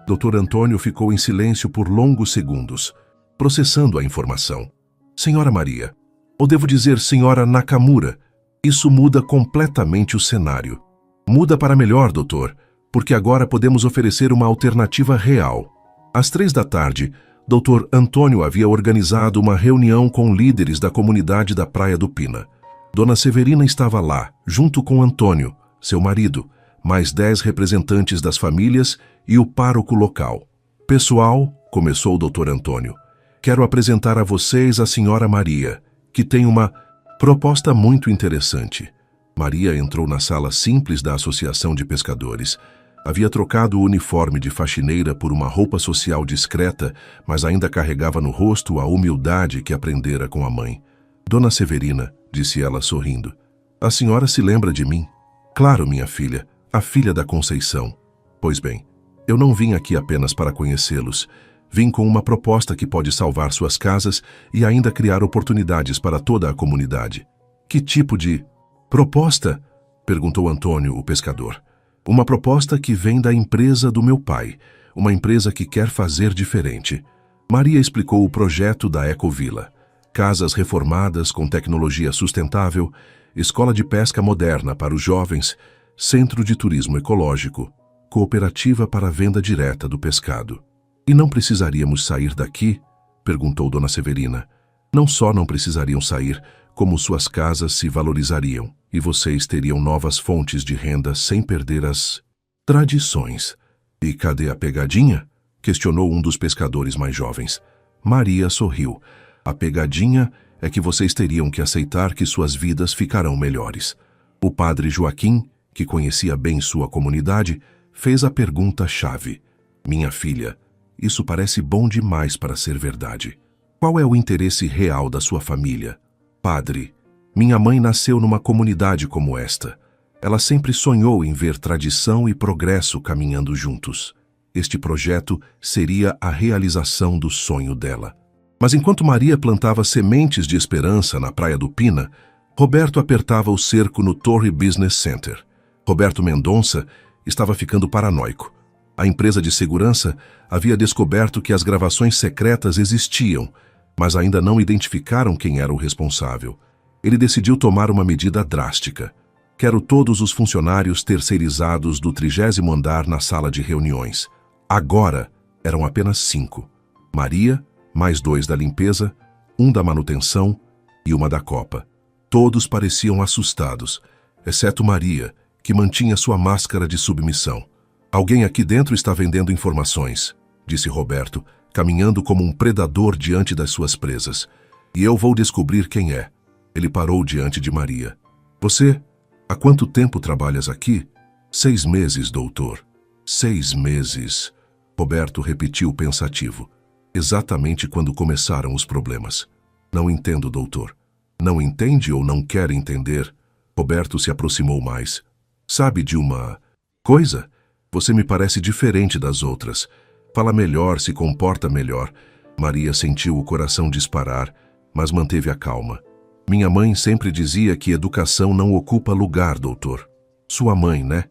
Dr. Antônio ficou em silêncio por longos segundos, processando a informação. Senhora Maria, ou devo dizer senhora Nakamura, isso muda completamente o cenário. Muda para melhor, doutor, porque agora podemos oferecer uma alternativa real. Às 15h, Dr. Antônio havia organizado uma reunião com líderes da comunidade da Praia do Pina. Dona Severina estava lá, junto com Antônio, seu marido, mais 10 representantes das famílias e o pároco local. Pessoal, começou o Dr. Antônio, quero apresentar a vocês a senhora Maria, que tem uma proposta muito interessante. Maria entrou na sala simples da Associação de Pescadores. Havia trocado o uniforme de faxineira por uma roupa social discreta, mas ainda carregava no rosto a humildade que aprendera com a mãe. Dona Severina, disse ela sorrindo, a senhora se lembra de mim? Claro, minha filha, a filha da Conceição. Pois bem, eu não vim aqui apenas para conhecê-los. Vim com uma proposta que pode salvar suas casas e ainda criar oportunidades para toda a comunidade. Que tipo de proposta? Perguntou Antônio, o pescador. Uma proposta que vem da empresa do meu pai, uma empresa que quer fazer diferente. Maria explicou o projeto da Ecovila. Casas reformadas com tecnologia sustentável, escola de pesca moderna para os jovens, centro de turismo ecológico, cooperativa para a venda direta do pescado. E não precisaríamos sair daqui? Perguntou Dona Severina. Não só não precisariam sair, como suas casas se valorizariam e vocês teriam novas fontes de renda sem perder as tradições. E cadê a pegadinha? Questionou um dos pescadores mais jovens. Maria sorriu. A pegadinha é que vocês teriam que aceitar que suas vidas ficarão melhores. O padre Joaquim, que conhecia bem sua comunidade, fez a pergunta-chave. Minha filha, isso parece bom demais para ser verdade. Qual é o interesse real da sua família? Padre, minha mãe nasceu numa comunidade como esta. Ela sempre sonhou em ver tradição e progresso caminhando juntos. Este projeto seria a realização do sonho dela. Mas enquanto Maria plantava sementes de esperança na Praia do Pina, Roberto apertava o cerco no Torre Business Center. Roberto Mendonça estava ficando paranoico. A empresa de segurança havia descoberto que as gravações secretas existiam, mas ainda não identificaram quem era o responsável. Ele decidiu tomar uma medida drástica. Quero todos os funcionários terceirizados do 30º andar na sala de reuniões. Agora eram apenas 5. Maria, mais 2 da limpeza, 1 da manutenção e 1 da copa. Todos pareciam assustados, exceto Maria, que mantinha sua máscara de submissão. Alguém aqui dentro está vendendo informações, disse Roberto, caminhando como um predador diante das suas presas. E eu vou descobrir quem é. Ele parou diante de Maria. Você, há quanto tempo trabalhas aqui? 6 meses, doutor. 6 meses. Roberto repetiu pensativo. Exatamente quando começaram os problemas. Não entendo, doutor. Não entende ou não quer entender? Roberto se aproximou mais. Sabe de uma coisa? Você me parece diferente das outras. Fala melhor, se comporta melhor. Maria sentiu o coração disparar, mas manteve a calma. Minha mãe sempre dizia que educação não ocupa lugar, doutor. Sua mãe, né?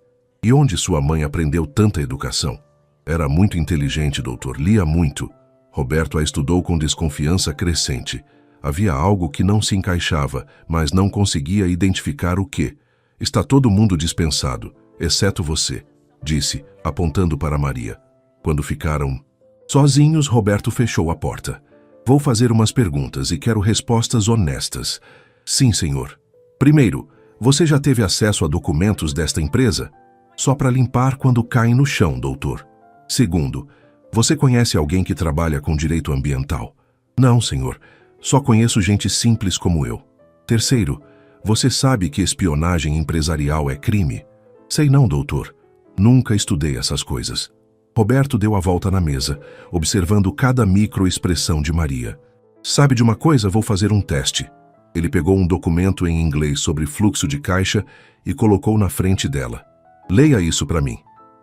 E onde sua mãe aprendeu tanta educação? Era muito inteligente, doutor. Lia muito. Roberto a estudou com desconfiança crescente. Havia algo que não se encaixava, mas não conseguia identificar o que. Está todo mundo dispensado, exceto você, disse, apontando para Maria. Quando ficaram sozinhos, Roberto fechou a porta. Vou fazer umas perguntas e quero respostas honestas. Sim, senhor. Primeiro, você já teve acesso a documentos desta empresa? Só para limpar quando caem no chão, doutor. Segundo, você conhece alguém que trabalha com direito ambiental? Não, senhor. Só conheço gente simples como eu. Terceiro, você sabe que espionagem empresarial é crime? Sei não, doutor. Nunca estudei essas coisas. Roberto deu a volta na mesa, observando cada microexpressão de Maria. Sabe de uma coisa? Vou fazer um teste. Ele pegou um documento em inglês sobre fluxo de caixa e colocou na frente dela. Leia isso para mim.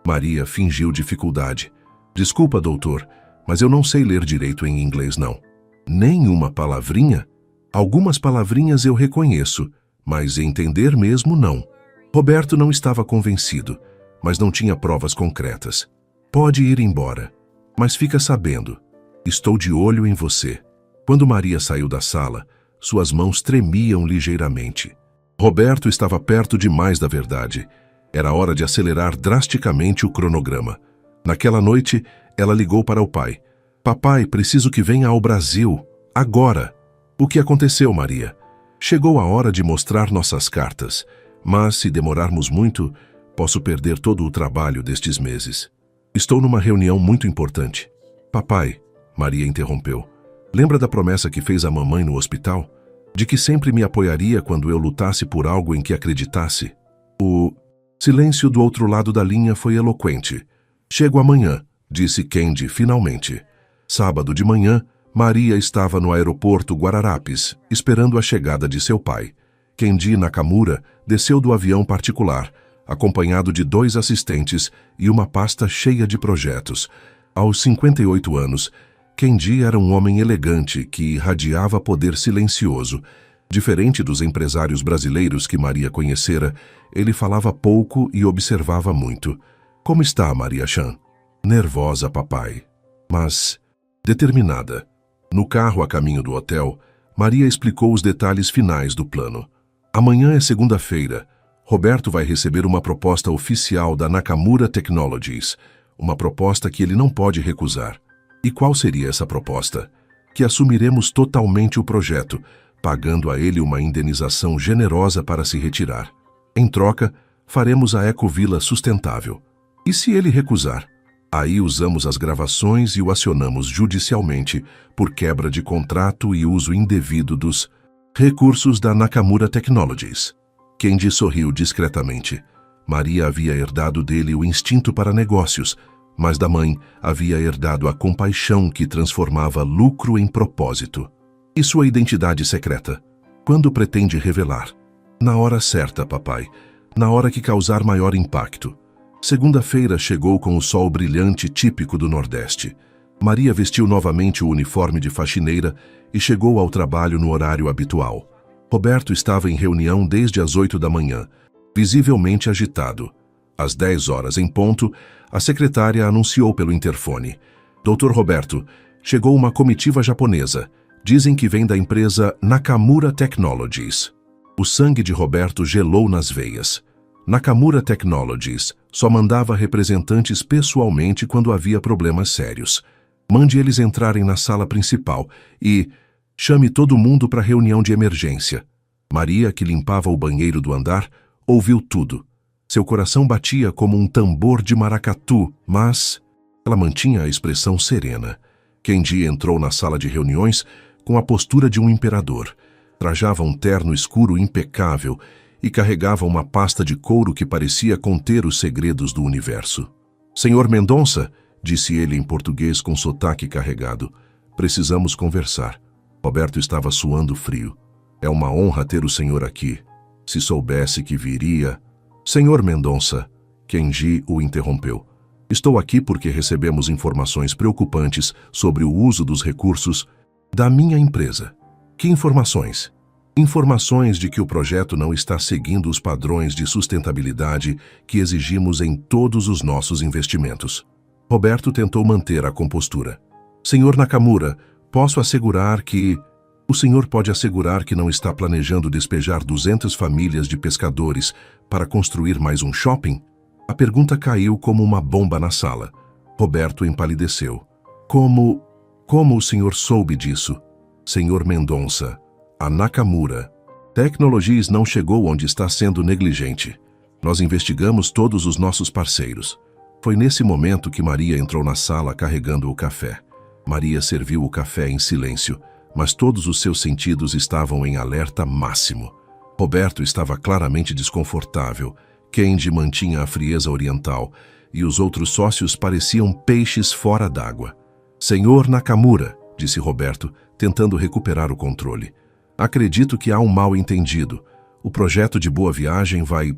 Maria fingiu dificuldade. Desculpa, doutor, mas eu não sei ler direito em inglês, não. Nem uma palavrinha? Algumas palavrinhas eu reconheço, mas entender mesmo não. Roberto não estava convencido, mas não tinha provas concretas. Pode ir embora, mas fica sabendo, estou de olho em você. Quando Maria saiu da sala, suas mãos tremiam ligeiramente. Roberto estava perto demais da verdade. Era hora de acelerar drasticamente o cronograma. Naquela noite, ela ligou para o pai. Papai, preciso que venha ao Brasil, agora. O que aconteceu, Maria? Chegou a hora de mostrar nossas cartas, mas se demorarmos muito, posso perder todo o trabalho destes meses. Estou numa reunião muito importante. Papai, Maria interrompeu, lembra da promessa que fez à mamãe no hospital? De que sempre me apoiaria quando eu lutasse por algo em que acreditasse? O silêncio do outro lado da linha foi eloquente. Chego amanhã, disse Kendi finalmente. Sábado de manhã, Maria estava no aeroporto Guararapes, esperando a chegada de seu pai. Kendi Nakamura desceu do avião particular, acompanhado de 2 assistentes e uma pasta cheia de projetos. Aos 58 anos, Kendi era um homem elegante que irradiava poder silencioso. Diferente dos empresários brasileiros que Maria conhecera, ele falava pouco e observava muito. Como está, Maria Chan? Nervosa, papai. Mas determinada. No carro a caminho do hotel, Maria explicou os detalhes finais do plano. Amanhã é segunda-feira. Roberto vai receber uma proposta oficial da Nakamura Technologies, uma proposta que ele não pode recusar. E qual seria essa proposta? Que assumiremos totalmente o projeto, pagando a ele uma indenização generosa para se retirar. Em troca, faremos a Ecovila sustentável. E se ele recusar? Aí usamos as gravações e o acionamos judicialmente por quebra de contrato e uso indevido dos Recursos da Nakamura Technologies. Kendi sorriu discretamente. Maria havia herdado dele o instinto para negócios, mas da mãe havia herdado a compaixão que transformava lucro em propósito. E sua identidade secreta? Quando pretende revelar? Na hora certa, papai. Na hora que causar maior impacto. Segunda-feira chegou com o sol brilhante típico do Nordeste. Maria vestiu novamente o uniforme de faxineira e chegou ao trabalho no horário habitual. Roberto estava em reunião desde as 8 da manhã, visivelmente agitado. Às 10 horas em ponto, a secretária anunciou pelo interfone: Dr. Roberto, chegou uma comitiva japonesa. Dizem que vem da empresa Nakamura Technologies. O sangue de Roberto gelou nas veias. Nakamura Technologies só mandava representantes pessoalmente quando havia problemas sérios. Mande eles entrarem na sala principal e chame todo mundo para reunião de emergência. Maria, que limpava o banheiro do andar, ouviu tudo. Seu coração batia como um tambor de maracatu, mas ela mantinha a expressão serena. Kendi entrou na sala de reuniões com a postura de um imperador. Trajava um terno escuro impecável e carregava uma pasta de couro que parecia conter os segredos do universo. Senhor Mendonça, disse ele em português com sotaque carregado, precisamos conversar. Roberto estava suando frio. É uma honra ter o senhor aqui. Se soubesse que viria... Senhor Mendonça, Kendi o interrompeu. Estou aqui porque recebemos informações preocupantes sobre o uso dos recursos da minha empresa. Que informações? Informações de que o projeto não está seguindo os padrões de sustentabilidade que exigimos em todos os nossos investimentos. Roberto tentou manter a compostura. Senhor Nakamura, posso assegurar que... O senhor pode assegurar que não está planejando despejar 200 famílias de pescadores para construir mais um shopping? A pergunta caiu como uma bomba na sala. Roberto empalideceu. Como o senhor soube disso? Senhor Mendonça, a Nakamura Technologies não chegou onde está sendo negligente. Nós investigamos todos os nossos parceiros. Foi nesse momento que Maria entrou na sala carregando o café. Maria serviu o café em silêncio, mas todos os seus sentidos estavam em alerta máximo. Roberto estava claramente desconfortável, Kendi mantinha a frieza oriental e os outros sócios pareciam peixes fora d'água. Senhor Nakamura, disse Roberto, tentando recuperar o controle. Acredito que há um mal-entendido. O projeto de Boa Viagem vai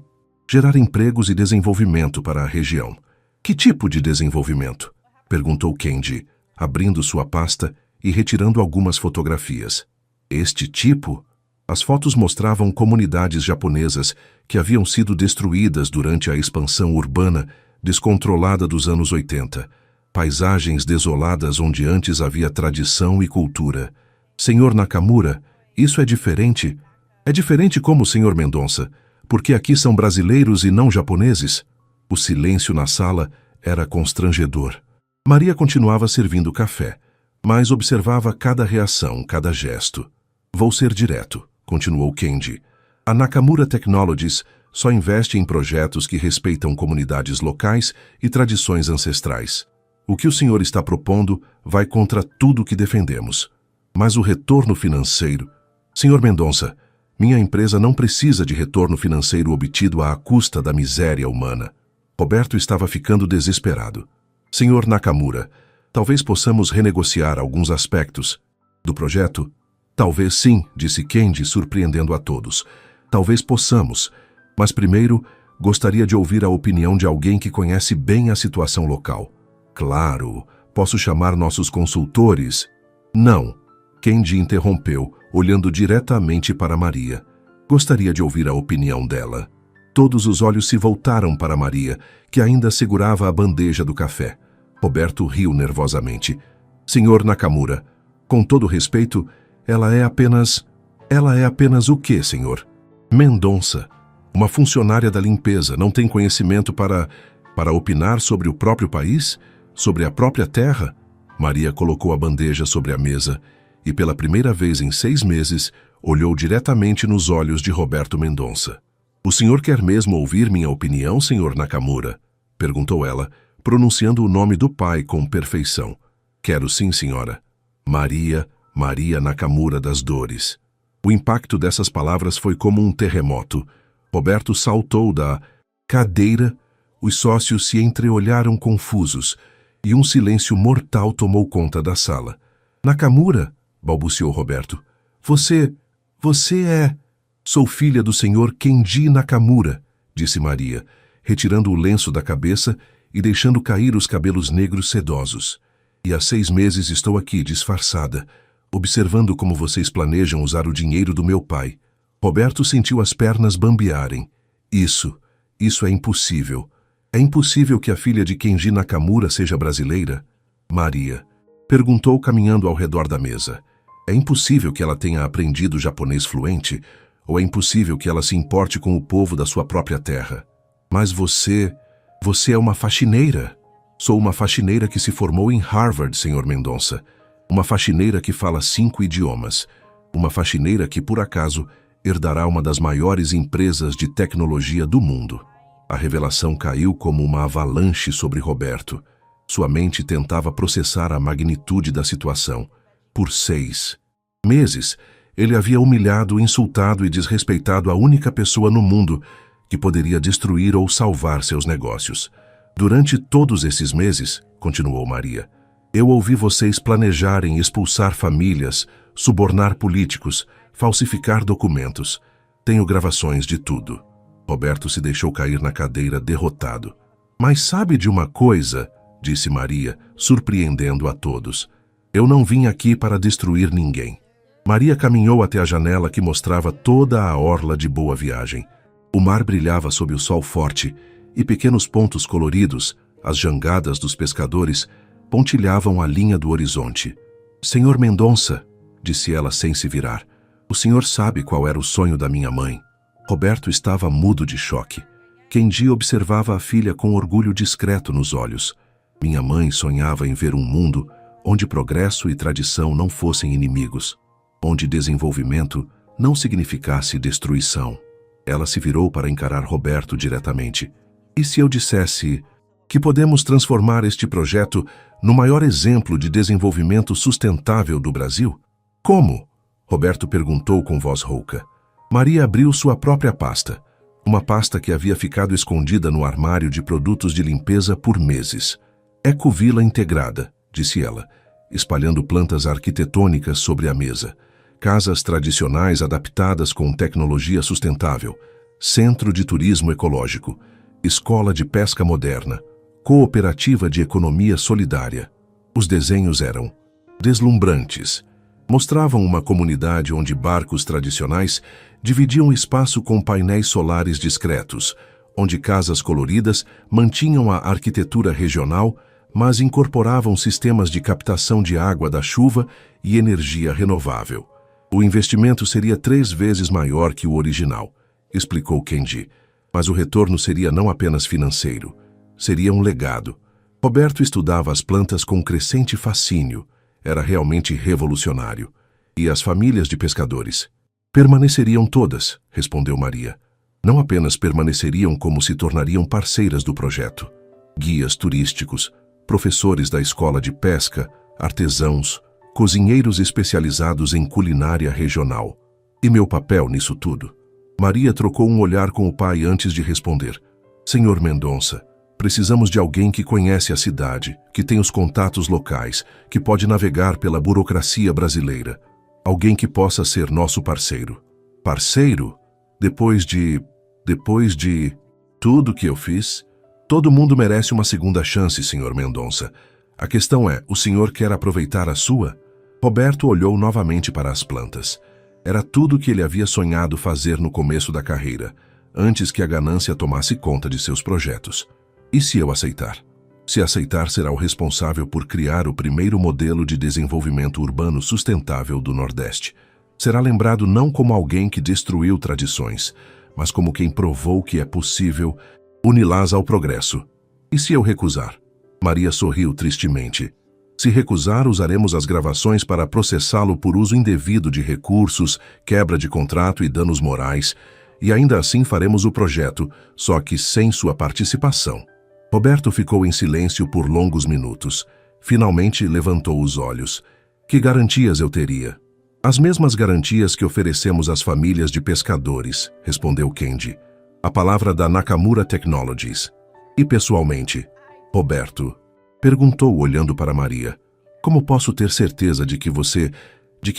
gerar empregos e desenvolvimento para a região. Que tipo de desenvolvimento? Perguntou Kendi, abrindo sua pasta e retirando algumas fotografias. Este tipo? As fotos mostravam comunidades japonesas que haviam sido destruídas durante a expansão urbana descontrolada dos anos 80. Paisagens desoladas onde antes havia tradição e cultura. Senhor Nakamura, isso é diferente? É diferente como, senhor Mendonça? Porque aqui são brasileiros e não japoneses? O silêncio na sala era constrangedor. Maria continuava servindo café, mas observava cada reação, cada gesto. Vou ser direto, continuou Kendi. A Nakamura Technologies só investe em projetos que respeitam comunidades locais e tradições ancestrais. O que o senhor está propondo vai contra tudo que defendemos. Mas o retorno financeiro... Senhor Mendonça, minha empresa não precisa de retorno financeiro obtido à custa da miséria humana. Roberto estava ficando desesperado. Senhor Nakamura, talvez possamos renegociar alguns aspectos do projeto? Talvez sim, disse Kendi, surpreendendo a todos. Talvez possamos, mas primeiro gostaria de ouvir a opinião de alguém que conhece bem a situação local. Claro, posso chamar nossos consultores? Não, Kendi interrompeu, olhando diretamente para Maria. Gostaria de ouvir a opinião dela. Todos os olhos se voltaram para Maria, que ainda segurava a bandeja do café. Roberto riu nervosamente. Senhor Nakamura, com todo respeito, ela é apenas o quê, senhor? Mendonça. Uma funcionária da limpeza não tem conhecimento para opinar sobre o próprio país? Sobre a própria terra? Maria colocou a bandeja sobre a mesa e, pela primeira vez em 6 meses, olhou diretamente nos olhos de Roberto Mendonça. O senhor quer mesmo ouvir minha opinião, senhor Nakamura? Perguntou ela, pronunciando o nome do pai com perfeição. Quero sim, senhora. Maria Nakamura das Dores. O impacto dessas palavras foi como um terremoto. Roberto saltou da cadeira, os sócios se entreolharam confusos e um silêncio mortal tomou conta da sala. Nakamura, balbuciou Roberto. Você é... Sou filha do senhor Kenji Nakamura, disse Maria, retirando o lenço da cabeça e deixando cair os cabelos negros sedosos. E há 6 meses estou aqui, disfarçada, observando como vocês planejam usar o dinheiro do meu pai. Roberto sentiu as pernas bambearem. Isso é impossível. É impossível que a filha de Kenji Nakamura seja brasileira? Maria perguntou caminhando ao redor da mesa. É impossível que ela tenha aprendido japonês fluente? Ou é impossível que ela se importe com o povo da sua própria terra? Mas você é uma faxineira. Sou uma faxineira que se formou em Harvard, Sr. Mendonça. Uma faxineira que fala 5 idiomas. Uma faxineira que, por acaso, herdará uma das maiores empresas de tecnologia do mundo. A revelação caiu como uma avalanche sobre Roberto. Sua mente tentava processar a magnitude da situação. Por 6 meses, ele havia humilhado, insultado e desrespeitado a única pessoa no mundo que poderia destruir ou salvar seus negócios. Durante todos esses meses, continuou Maria, eu ouvi vocês planejarem expulsar famílias, subornar políticos, falsificar documentos. Tenho gravações de tudo. Roberto se deixou cair na cadeira derrotado. Mas sabe de uma coisa? Disse Maria, surpreendendo a todos. Eu não vim aqui para destruir ninguém. Maria caminhou até a janela que mostrava toda a orla de Boa Viagem. O mar brilhava sob o sol forte e pequenos pontos coloridos, as jangadas dos pescadores, pontilhavam a linha do horizonte. Senhor Mendonça, disse ela sem se virar, o senhor sabe qual era o sonho da minha mãe. Roberto estava mudo de choque. Kenji observava a filha com orgulho discreto nos olhos. Minha mãe sonhava em ver um mundo onde progresso e tradição não fossem inimigos, onde desenvolvimento não significasse destruição. Ela se virou para encarar Roberto diretamente. E se eu dissesse que podemos transformar este projeto no maior exemplo de desenvolvimento sustentável do Brasil? Como? Roberto perguntou com voz rouca. Maria abriu sua própria pasta, uma pasta que havia ficado escondida no armário de produtos de limpeza por meses. Ecovila integrada, disse ela, espalhando plantas arquitetônicas sobre a mesa. Casas tradicionais adaptadas com tecnologia sustentável, centro de turismo ecológico, escola de pesca moderna, cooperativa de economia solidária. Os desenhos eram deslumbrantes. Mostravam uma comunidade onde barcos tradicionais dividiam espaço com painéis solares discretos, onde casas coloridas mantinham a arquitetura regional, mas incorporavam sistemas de captação de água da chuva e energia renovável. O investimento seria 3 vezes maior que o original, explicou Kenji, mas o retorno seria não apenas financeiro, seria um legado. Roberto estudava as plantas com crescente fascínio, era realmente revolucionário. E as famílias de pescadores? Permaneceriam todas, respondeu Maria. Não apenas permaneceriam como se tornariam parceiras do projeto. Guias turísticos, professores da escola de pesca, artesãos, cozinheiros especializados em culinária regional. E meu papel nisso tudo? Maria trocou um olhar com o pai antes de responder. Senhor Mendonça, precisamos de alguém que conhece a cidade, que tem os contatos locais, que pode navegar pela burocracia brasileira. Alguém que possa ser nosso parceiro. Parceiro? Depois de tudo que eu fiz? Todo mundo merece uma segunda chance, Sr. Mendonça. A questão é, o senhor quer aproveitar a sua? Roberto olhou novamente para as plantas. Era tudo o que ele havia sonhado fazer no começo da carreira, antes que a ganância tomasse conta de seus projetos. E se eu aceitar? Se aceitar, será o responsável por criar o primeiro modelo de desenvolvimento urbano sustentável do Nordeste. Será lembrado não como alguém que destruiu tradições, mas como quem provou que é possível uni-las ao progresso. E se eu recusar? Maria sorriu tristemente. Se recusar, usaremos as gravações para processá-lo por uso indevido de recursos, quebra de contrato e danos morais, e ainda assim faremos o projeto, só que sem sua participação. Roberto ficou em silêncio por longos minutos. Finalmente levantou os olhos. Que garantias eu teria? As mesmas garantias que oferecemos às famílias de pescadores, respondeu Kendi. A palavra da Nakamura Technologies. E pessoalmente, Roberto perguntou olhando para Maria. Como posso ter certeza de que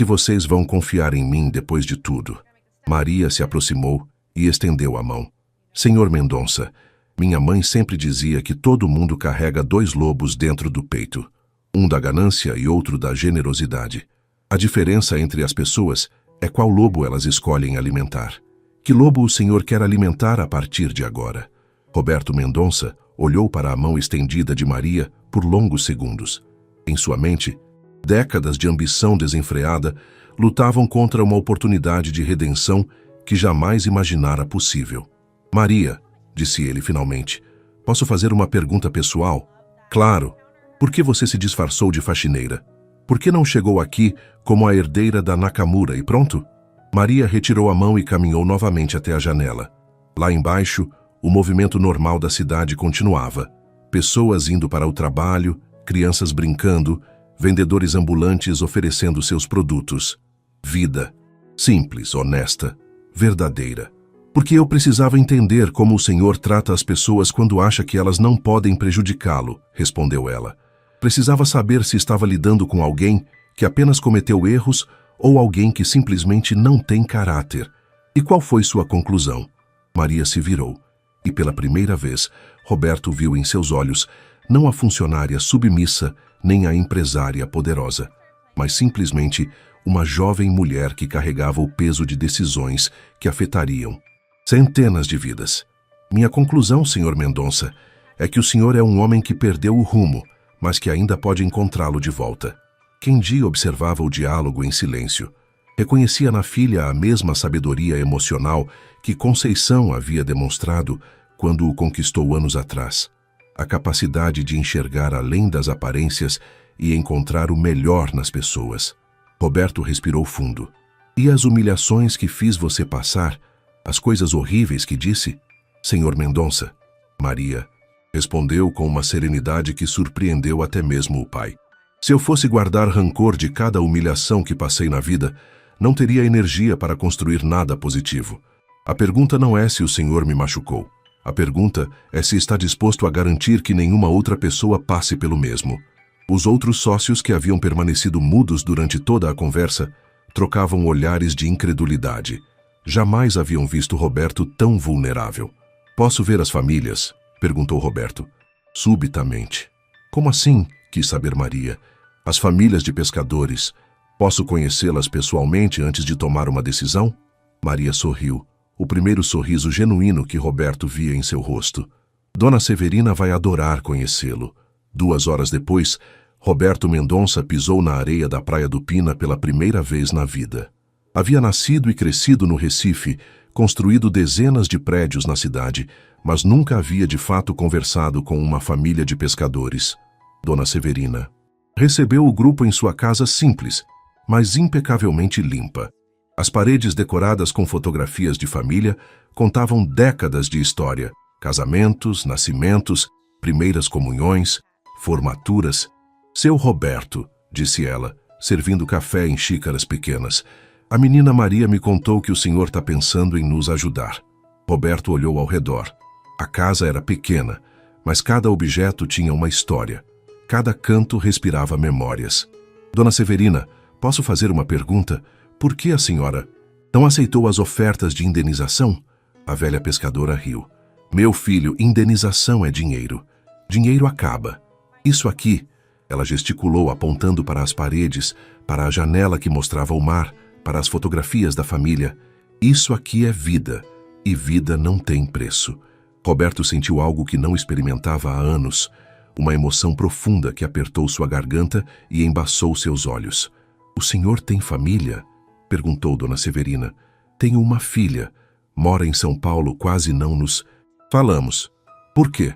vocês vão confiar em mim depois de tudo? Maria se aproximou e estendeu a mão. Senhor Mendonça, minha mãe sempre dizia que todo mundo carrega 2 lobos dentro do peito. Um da ganância e outro da generosidade. A diferença entre as pessoas é qual lobo elas escolhem alimentar. Que lobo o senhor quer alimentar a partir de agora? Roberto Mendonça olhou para a mão estendida de Maria por longos segundos. Em sua mente, décadas de ambição desenfreada lutavam contra uma oportunidade de redenção que jamais imaginara possível. Maria, disse ele finalmente, posso fazer uma pergunta pessoal? Claro. Por que você se disfarçou de faxineira? Por que não chegou aqui como a herdeira da Nakamura e pronto? Maria retirou a mão e caminhou novamente até a janela. Lá embaixo, o movimento normal da cidade continuava. Pessoas indo para o trabalho, crianças brincando, vendedores ambulantes oferecendo seus produtos. Vida. Simples, honesta, verdadeira. Porque eu precisava entender como o Senhor trata as pessoas quando acha que elas não podem prejudicá-lo, respondeu ela. Precisava saber se estava lidando com alguém que apenas cometeu erros ou alguém que simplesmente não tem caráter. E qual foi sua conclusão? Maria se virou, e pela primeira vez, Roberto viu em seus olhos não a funcionária submissa nem a empresária poderosa, mas simplesmente uma jovem mulher que carregava o peso de decisões que afetariam centenas de vidas. Minha conclusão, Sr. Mendonça, é que o senhor é um homem que perdeu o rumo, mas que ainda pode encontrá-lo de volta. Kendi observava o diálogo em silêncio. Reconhecia na filha a mesma sabedoria emocional que Conceição havia demonstrado quando o conquistou anos atrás. A capacidade de enxergar além das aparências e encontrar o melhor nas pessoas. Roberto respirou fundo. E as humilhações que fiz você passar? As coisas horríveis que disse? Senhor Mendonça, Maria respondeu com uma serenidade que surpreendeu até mesmo o pai. Se eu fosse guardar rancor de cada humilhação que passei na vida, não teria energia para construir nada positivo. A pergunta não é se o senhor me machucou. A pergunta é se está disposto a garantir que nenhuma outra pessoa passe pelo mesmo. Os outros sócios que haviam permanecido mudos durante toda a conversa trocavam olhares de incredulidade. Jamais haviam visto Roberto tão vulnerável. Posso ver as famílias? Perguntou Roberto. Subitamente. Como assim? Quis saber Maria. As famílias de pescadores. Posso conhecê-las pessoalmente antes de tomar uma decisão? Maria sorriu. O primeiro sorriso genuíno que Roberto via em seu rosto. Dona Severina vai adorar conhecê-lo. 2 horas depois, Roberto Mendonça pisou na areia da Praia do Pina pela primeira vez na vida. Havia nascido e crescido no Recife, construído dezenas de prédios na cidade, mas nunca havia de fato conversado com uma família de pescadores. Dona Severina recebeu o grupo em sua casa simples, mas impecavelmente limpa. As paredes decoradas com fotografias de família contavam décadas de história, casamentos, nascimentos, primeiras comunhões, formaturas. Seu Roberto, disse ela, servindo café em xícaras pequenas. A menina Maria me contou que o senhor está pensando em nos ajudar. Roberto olhou ao redor. A casa era pequena, mas cada objeto tinha uma história. Cada canto respirava memórias. Dona Severina, posso fazer uma pergunta? Por que a senhora não aceitou as ofertas de indenização? A velha pescadora riu. Meu filho, indenização é dinheiro. Dinheiro acaba. Isso aqui, ela gesticulou apontando para as paredes, para a janela que mostrava o mar, para as fotografias da família. Isso aqui é vida, e vida não tem preço. Roberto sentiu algo que não experimentava há anos, uma emoção profunda que apertou sua garganta e embaçou seus olhos. O senhor tem família? Perguntou Dona Severina. Tenho uma filha. Mora em São Paulo, quase não nos falamos. Por quê?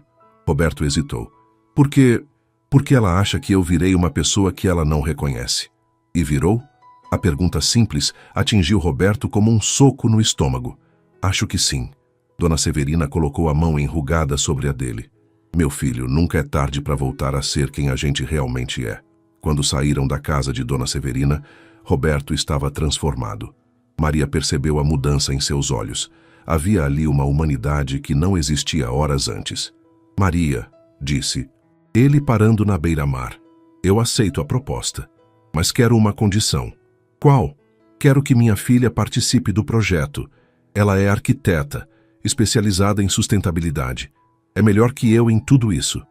Roberto hesitou. Porque ela acha que eu virei uma pessoa que ela não reconhece. E virou? A pergunta simples atingiu Roberto como um soco no estômago. Acho que sim. Dona Severina colocou a mão enrugada sobre a dele. Meu filho, nunca é tarde para voltar a ser quem a gente realmente é. Quando saíram da casa de Dona Severina, Roberto estava transformado. Maria percebeu a mudança em seus olhos. Havia ali uma humanidade que não existia horas antes. Maria, disse, ele parando na beira-mar. Eu aceito a proposta, mas quero uma condição. Qual? Quero que minha filha participe do projeto. Ela é arquiteta, especializada em sustentabilidade. É melhor que eu em tudo isso.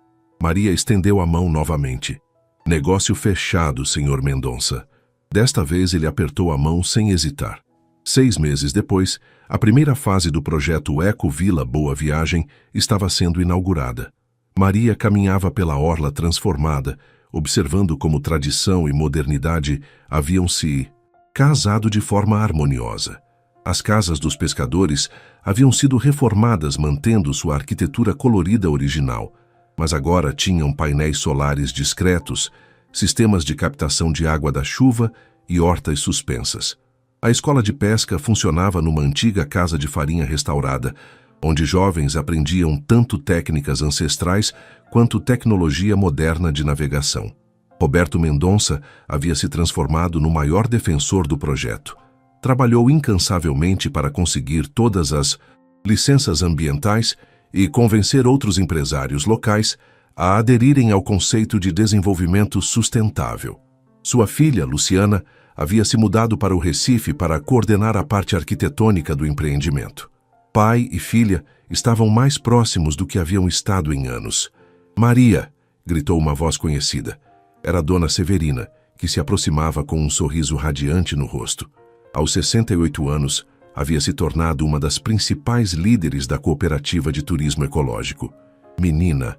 Maria estendeu a mão novamente. Negócio fechado, Sr. Mendonça. Desta vez ele apertou a mão sem hesitar. 6 meses depois, a primeira fase do projeto Eco Vila Boa Viagem estava sendo inaugurada. Maria caminhava pela orla transformada, observando como tradição e modernidade haviam se casado de forma harmoniosa. As casas dos pescadores haviam sido reformadas mantendo sua arquitetura colorida original, mas agora tinham painéis solares discretos, sistemas de captação de água da chuva e hortas suspensas. A escola de pesca funcionava numa antiga casa de farinha restaurada, onde jovens aprendiam tanto técnicas ancestrais quanto tecnologia moderna de navegação. Roberto Mendonça havia se transformado no maior defensor do projeto. Trabalhou incansavelmente para conseguir todas as licenças ambientais e convencer outros empresários locais a aderirem ao conceito de desenvolvimento sustentável. Sua filha, Luciana, havia se mudado para o Recife para coordenar a parte arquitetônica do empreendimento. Pai e filha estavam mais próximos do que haviam estado em anos. Maria, gritou uma voz conhecida. Era Dona Severina, que se aproximava com um sorriso radiante no rosto. Aos 68 anos, havia se tornado uma das principais líderes da cooperativa de turismo ecológico. Menina,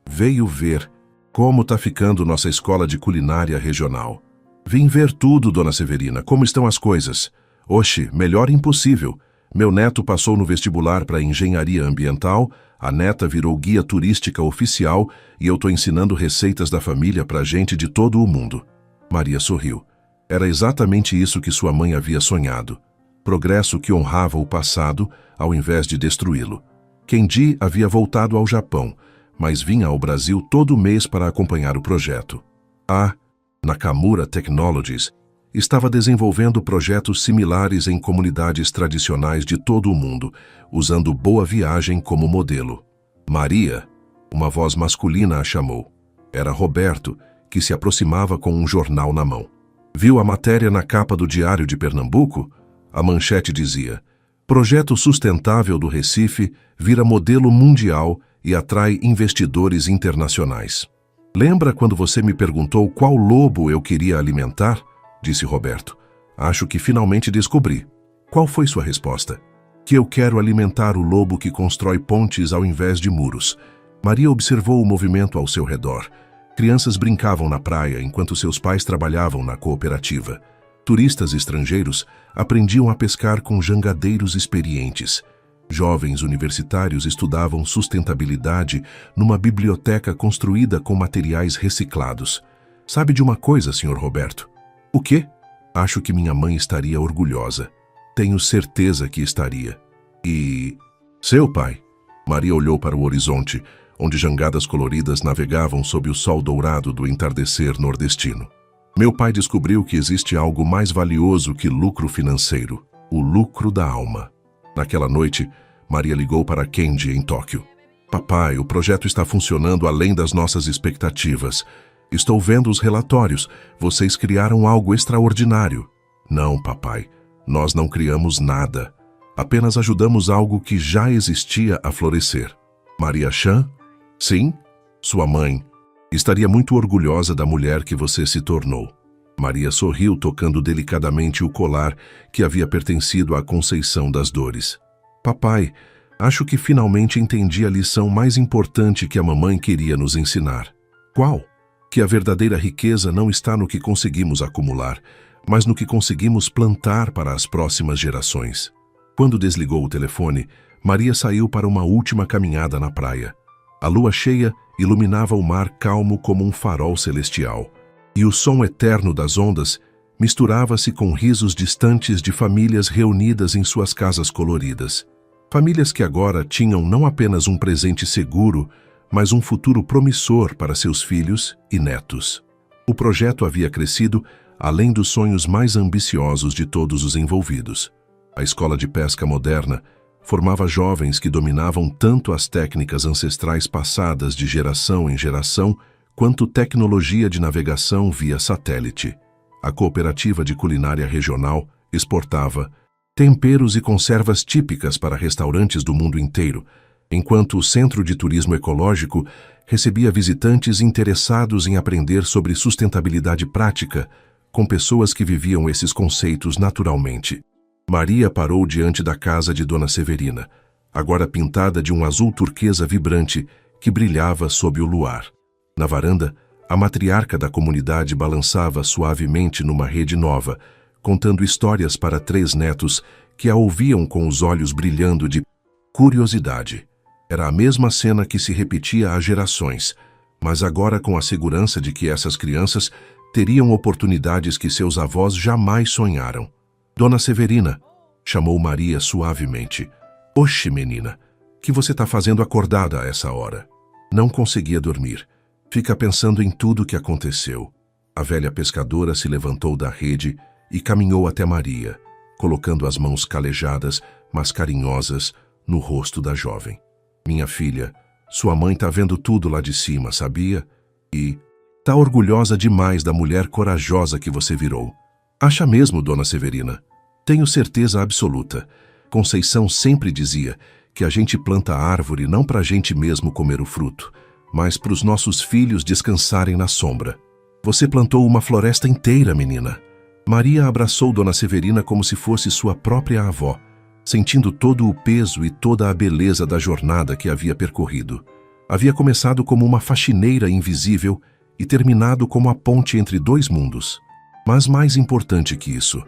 veio ver como está ficando nossa escola de culinária regional. Vim ver tudo, Dona Severina, como estão as coisas. Oxe, melhor impossível. Meu neto passou no vestibular para engenharia ambiental, a neta virou guia turística oficial e eu estou ensinando receitas da família para gente de todo o mundo. Maria sorriu. Era exatamente isso que sua mãe havia sonhado. Progresso que honrava o passado ao invés de destruí-lo. Kendi havia voltado ao Japão, mas vinha ao Brasil todo mês para acompanhar o projeto. A Nakamura Technologies estava desenvolvendo projetos similares em comunidades tradicionais de todo o mundo, usando Boa Viagem como modelo. Maria, uma voz masculina a chamou. Era Roberto, que se aproximava com um jornal na mão. Viu a matéria na capa do Diário de Pernambuco? A manchete dizia: Projeto sustentável do Recife vira modelo mundial e atrai investidores internacionais. Lembra quando você me perguntou qual lobo eu queria alimentar? Disse Roberto. Acho que finalmente descobri. Qual foi sua resposta? Que eu quero alimentar o lobo que constrói pontes ao invés de muros. Maria observou o movimento ao seu redor. Crianças brincavam na praia enquanto seus pais trabalhavam na cooperativa. Turistas estrangeiros aprendiam a pescar com jangadeiros experientes. Jovens universitários estudavam sustentabilidade numa biblioteca construída com materiais reciclados. Sabe de uma coisa, Sr. Roberto? O quê? Acho que minha mãe estaria orgulhosa. Tenho certeza que estaria. E... seu pai? Maria olhou para o horizonte, onde jangadas coloridas navegavam sob o sol dourado do entardecer nordestino. Meu pai descobriu que existe algo mais valioso que lucro financeiro, o lucro da alma. Naquela noite, Maria ligou para Kendi em Tóquio. Papai, o projeto está funcionando além das nossas expectativas. Estou vendo os relatórios. Vocês criaram algo extraordinário. Não, papai. Nós não criamos nada. Apenas ajudamos algo que já existia a florescer. Maria Chan? Sim? Sua mãe. Estaria muito orgulhosa da mulher que você se tornou. Maria sorriu tocando delicadamente o colar que havia pertencido à Conceição das Dores. Papai, acho que finalmente entendi a lição mais importante que a mamãe queria nos ensinar. Qual? Que a verdadeira riqueza não está no que conseguimos acumular, mas no que conseguimos plantar para as próximas gerações. Quando desligou o telefone, Maria saiu para uma última caminhada na praia. A lua cheia iluminava o mar calmo como um farol celestial, e o som eterno das ondas misturava-se com risos distantes de famílias reunidas em suas casas coloridas. Famílias que agora tinham não apenas um presente seguro, mas um futuro promissor para seus filhos e netos. O projeto havia crescido além dos sonhos mais ambiciosos de todos os envolvidos. A escola de pesca moderna formava jovens que dominavam tanto as técnicas ancestrais passadas de geração em geração, quanto tecnologia de navegação via satélite. A cooperativa de culinária regional exportava temperos e conservas típicas para restaurantes do mundo inteiro, enquanto o Centro de Turismo Ecológico recebia visitantes interessados em aprender sobre sustentabilidade prática, com pessoas que viviam esses conceitos naturalmente. Maria parou diante da casa de Dona Severina, agora pintada de um azul turquesa vibrante que brilhava sob o luar. Na varanda, a matriarca da comunidade balançava suavemente numa rede nova, contando histórias para 3 netos que a ouviam com os olhos brilhando de curiosidade. Era a mesma cena que se repetia há gerações, mas agora com a segurança de que essas crianças teriam oportunidades que seus avós jamais sonharam. Dona Severina, chamou Maria suavemente. Oxe, menina, que você está fazendo acordada a essa hora? Não conseguia dormir. Fica pensando em tudo o que aconteceu. A velha pescadora se levantou da rede e caminhou até Maria, colocando as mãos calejadas, mas carinhosas, no rosto da jovem. Minha filha, sua mãe está vendo tudo lá de cima, sabia? E está orgulhosa demais da mulher corajosa que você virou. Acha mesmo, Dona Severina? Tenho certeza absoluta. Conceição sempre dizia que a gente planta a árvore não para a gente mesmo comer o fruto, mas para os nossos filhos descansarem na sombra. Você plantou uma floresta inteira, menina. Maria abraçou Dona Severina como se fosse sua própria avó, sentindo todo o peso e toda a beleza da jornada que havia percorrido. Havia começado como uma faxineira invisível e terminado como a ponte entre 2 mundos. Mas mais importante que isso,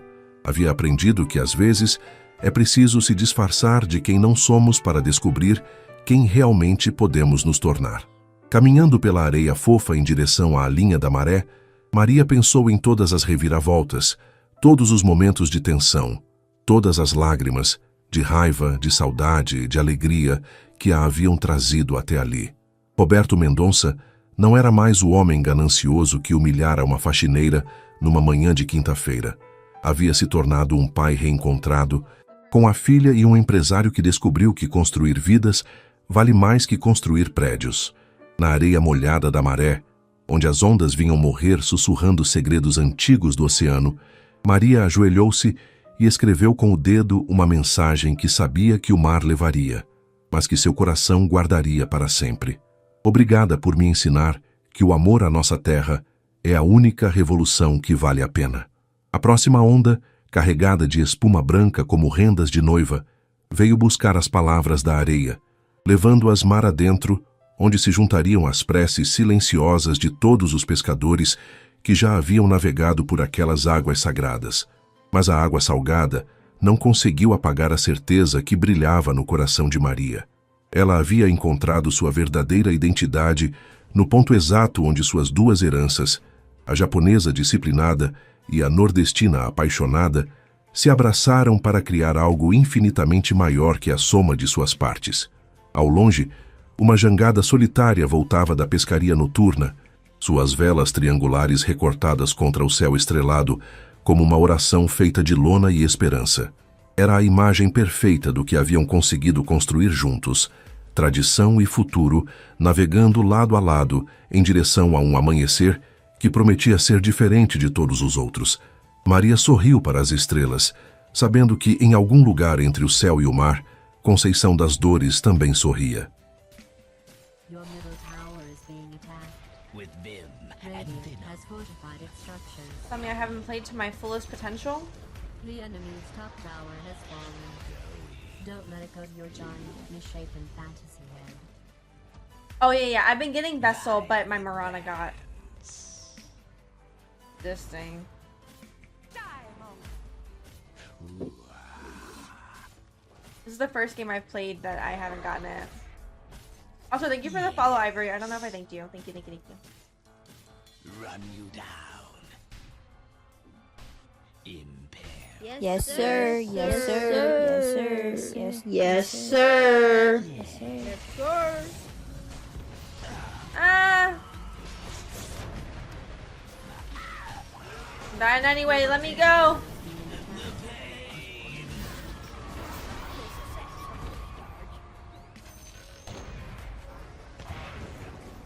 havia aprendido que às vezes é preciso se disfarçar de quem não somos para descobrir quem realmente podemos nos tornar. Caminhando pela areia fofa em direção à linha da maré, Maria pensou em todas as reviravoltas, todos os momentos de tensão, todas as lágrimas, de raiva, de saudade, de alegria que a haviam trazido até ali. Roberto Mendonça não era mais o homem ganancioso que humilhara uma faxineira numa manhã de quinta-feira. Havia se tornado um pai reencontrado, com a filha e um empresário que descobriu que construir vidas vale mais que construir prédios. Na areia molhada da maré, onde as ondas vinham morrer sussurrando segredos antigos do oceano, Maria ajoelhou-se e escreveu com o dedo uma mensagem que sabia que o mar levaria, mas que seu coração guardaria para sempre. Obrigada por me ensinar que o amor à nossa terra é a única revolução que vale a pena. A próxima onda, carregada de espuma branca como rendas de noiva, veio buscar as palavras da areia, levando-as mar adentro, onde se juntariam as preces silenciosas de todos os pescadores que já haviam navegado por aquelas águas sagradas. Mas a água salgada não conseguiu apagar a certeza que brilhava no coração de Maria. Ela havia encontrado sua verdadeira identidade no ponto exato onde suas 2 heranças, a japonesa disciplinada e a nordestina apaixonada, se abraçaram para criar algo infinitamente maior que a soma de suas partes. Ao longe, uma jangada solitária voltava da pescaria noturna, suas velas triangulares recortadas contra o céu estrelado, como uma oração feita de lona e esperança. Era a imagem perfeita do que haviam conseguido construir juntos, tradição e futuro, navegando lado a lado em direção a um amanhecer que prometia ser diferente de todos os outros. Maria sorriu para as estrelas, sabendo que em algum lugar entre o céu e o mar, Conceição das Dores também sorria. Your middle tower is being attacked. With vim and Radiant venom. has fortified its structures. Something I haven't played to my fullest potential. The enemy's top tower has fallen. Don't let it go to your giant, misshapen fantasy head. Oh yeah, I've been getting Vessel, but my Marana got this thing. This is the first game I've played that I haven't gotten it. Also, thank you for the follow, Ivory. I don't know if I thanked you. Thank you, thank you, thank you. Run you down. Impair. Yes, sir. Yes, sir. Yes, sir. Yes, Yes, sir. yes, sir. Ah! dying anyway, let me go!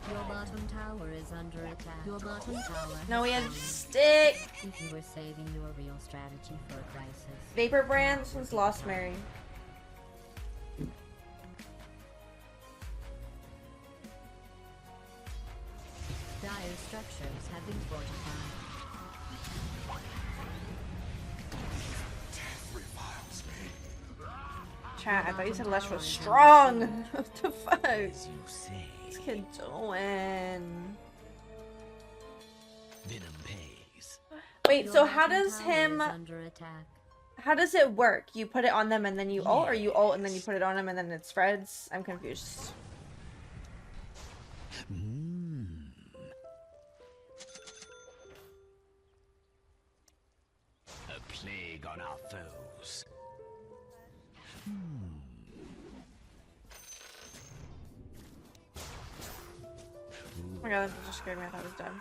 Your bottom tower is under attack. Your bottom tower. No, we had stick! If you were saving your real strategy for a crisis. Vapor brand, this one's Lost Mary. Dire structures have been fortified. Chat, I thought you said Lesh was strong! What the fuck? As you say, This kid doing? venom pays. Wait, Your so how bottom does tower him... is under attack. How does it work? You put it on them and then you ult, or you ult and then you put it on them and then it spreads? I'm confused. A plague on our foes. Oh my god, that just scared me. I thought it was dead.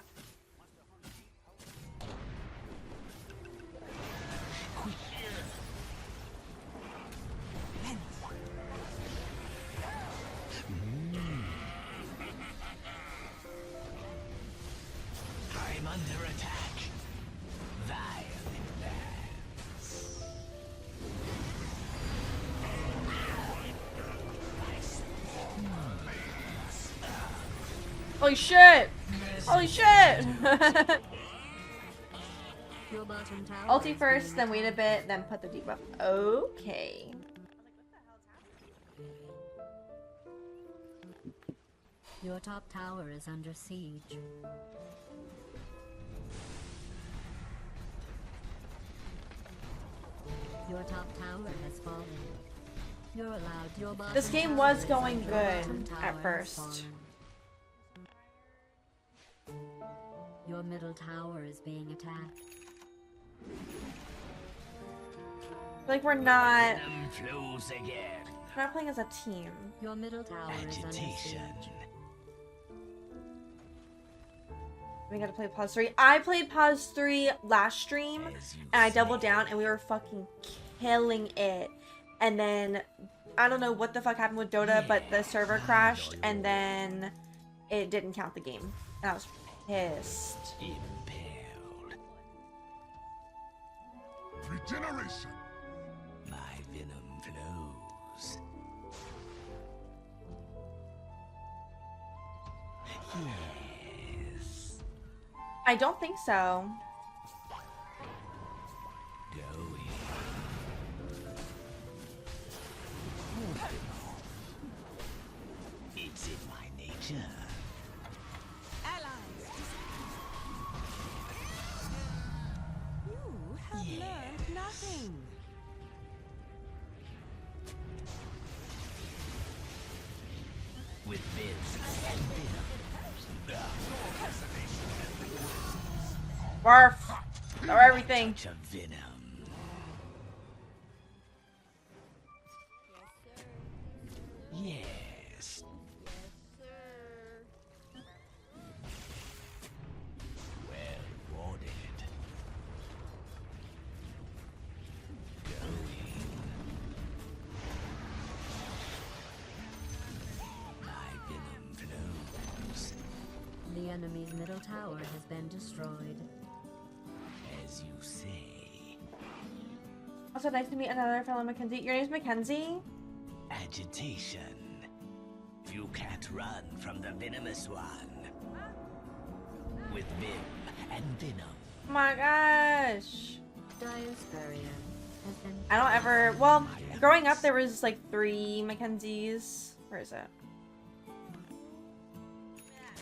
I'm under attack. Violent bands. Holy shit! Holy shit! Your bottom tower Ulti is first, being then wait a bit, then put the debuff. Okay. Your top tower is under siege. Your top tower has fallen. You're allowed your bottom This game tower was is going under- good bottom tower at has first. fallen. Your middle tower is being attacked. Like we're not Venom flows again. playing as a team. Your middle tower is under Agitation. siege. We gotta play pause 3. I played pause 3 last stream As you and I doubled say. down and we were fucking killing it. And then I don't know what the fuck happened with Dota, but the server crashed and then it didn't count the game. And I was pissed. Impaled. Regeneration. My venom flows. Yes. I don't think so. Going. It's in my nature. You have learned nothing. With Viz and venom. Barf. Throw everything. Touch of venom. Yes. Well watered. Going. My venom flows. The enemy's middle tower has been destroyed. As you say. Also, nice to meet another fellow Mackenzie. Your name's Mackenzie? Agitation. You can't run from the venomous one. With Vim and Venom. Oh my gosh. Dire's barrier has been. I don't ever. Well, growing up, there was like 3 Mackenzies. Where is it?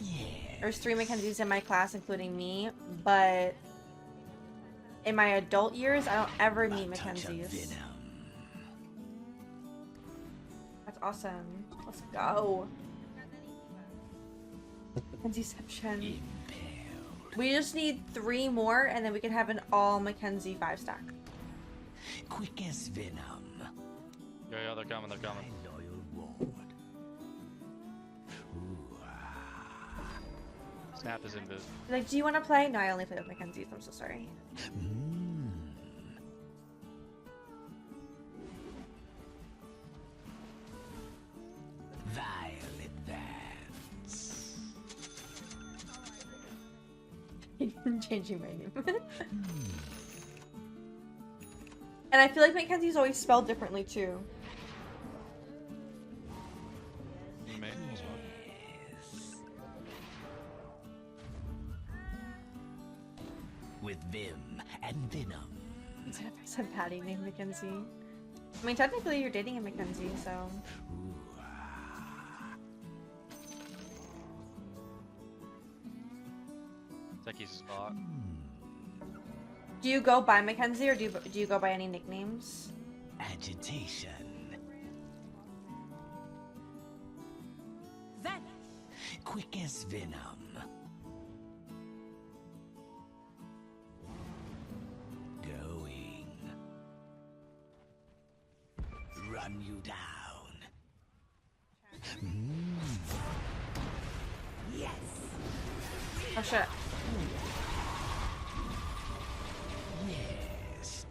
Yeah. There's 3 Mackenzies in my class, including me. But in my adult years, I don't ever meet A touch of Mackenzies. venom. That's awesome. Let's go. Mackenzieception. Impaled. We just need 3 more, and then we can have an all Mackenzie 5-stack. Quick as venom. Yeah, they're coming, they're My coming. loyal ward. Ooh, ah. Snap is invis. Like, do you want to play? No, I only play with Mackenzie. I'm so sorry. Violet Vance. Changing my name. And I feel like Mackenzie's always spelled differently too. You may as well. With Vim and Venom. Instead of I said Patty named Mackenzie. I mean, technically you're dating a Mackenzie, so. Zeki's spot. Do you go by Mackenzie or do you go by any nicknames? Agitation. Vanish. Quick as Venom. Going. Run you down. Yes. Oh shit. Yes.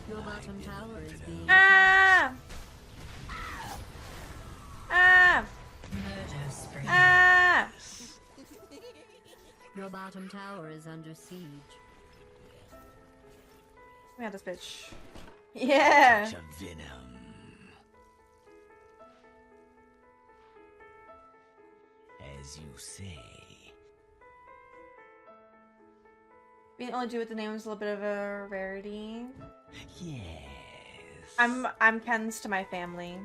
Your bottom tower is being Ah! Ah! Ah! Your bottom tower is under siege. We had this bitch. Yeah! To Venom. As you say. We can only do with the name is a little bit of a rarity. Yes. I'm Ken's to my family.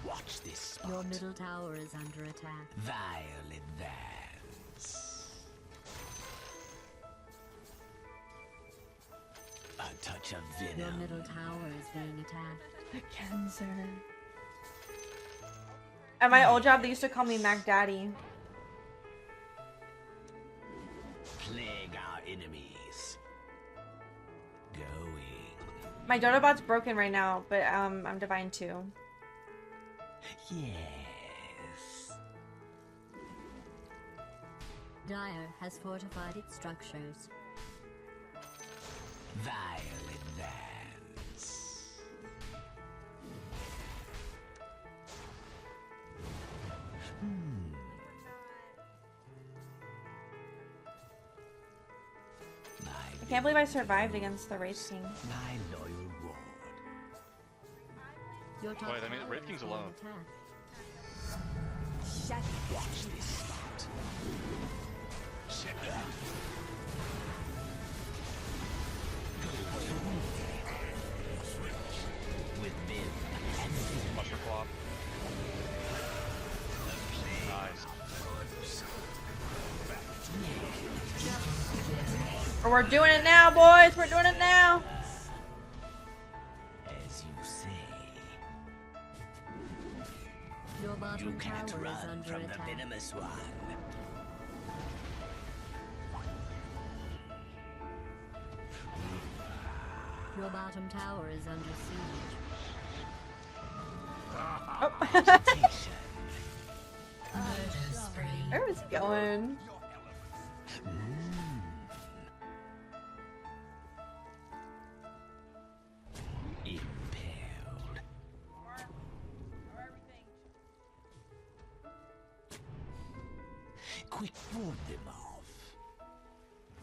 Watch this spot. Your middle tower is under attack. Violet Vance. A touch of Your Venom. middle tower is being attacked. Mackenzie. At my old job, they used to call me Mac Daddy. Plague our enemies. Going. My Dota bot's broken right now, but I'm Divine too. Yes. Dire has fortified its structures. Violet Vance. I can't believe I survived against the Wraith King. My loyal ward. Your top Wait, I mean, tower Wraith is King's being alone. attacked. Watch this spot. With Vim and Venom. Muster flop. Nice. Or we're doing it now, boys! We're doing it now! As you say, Your you bottom can't tower is run under from the attack. venomous one. Your bottom tower is under siege. Agitation. Where is he going? Impaled. Quick, warn them all.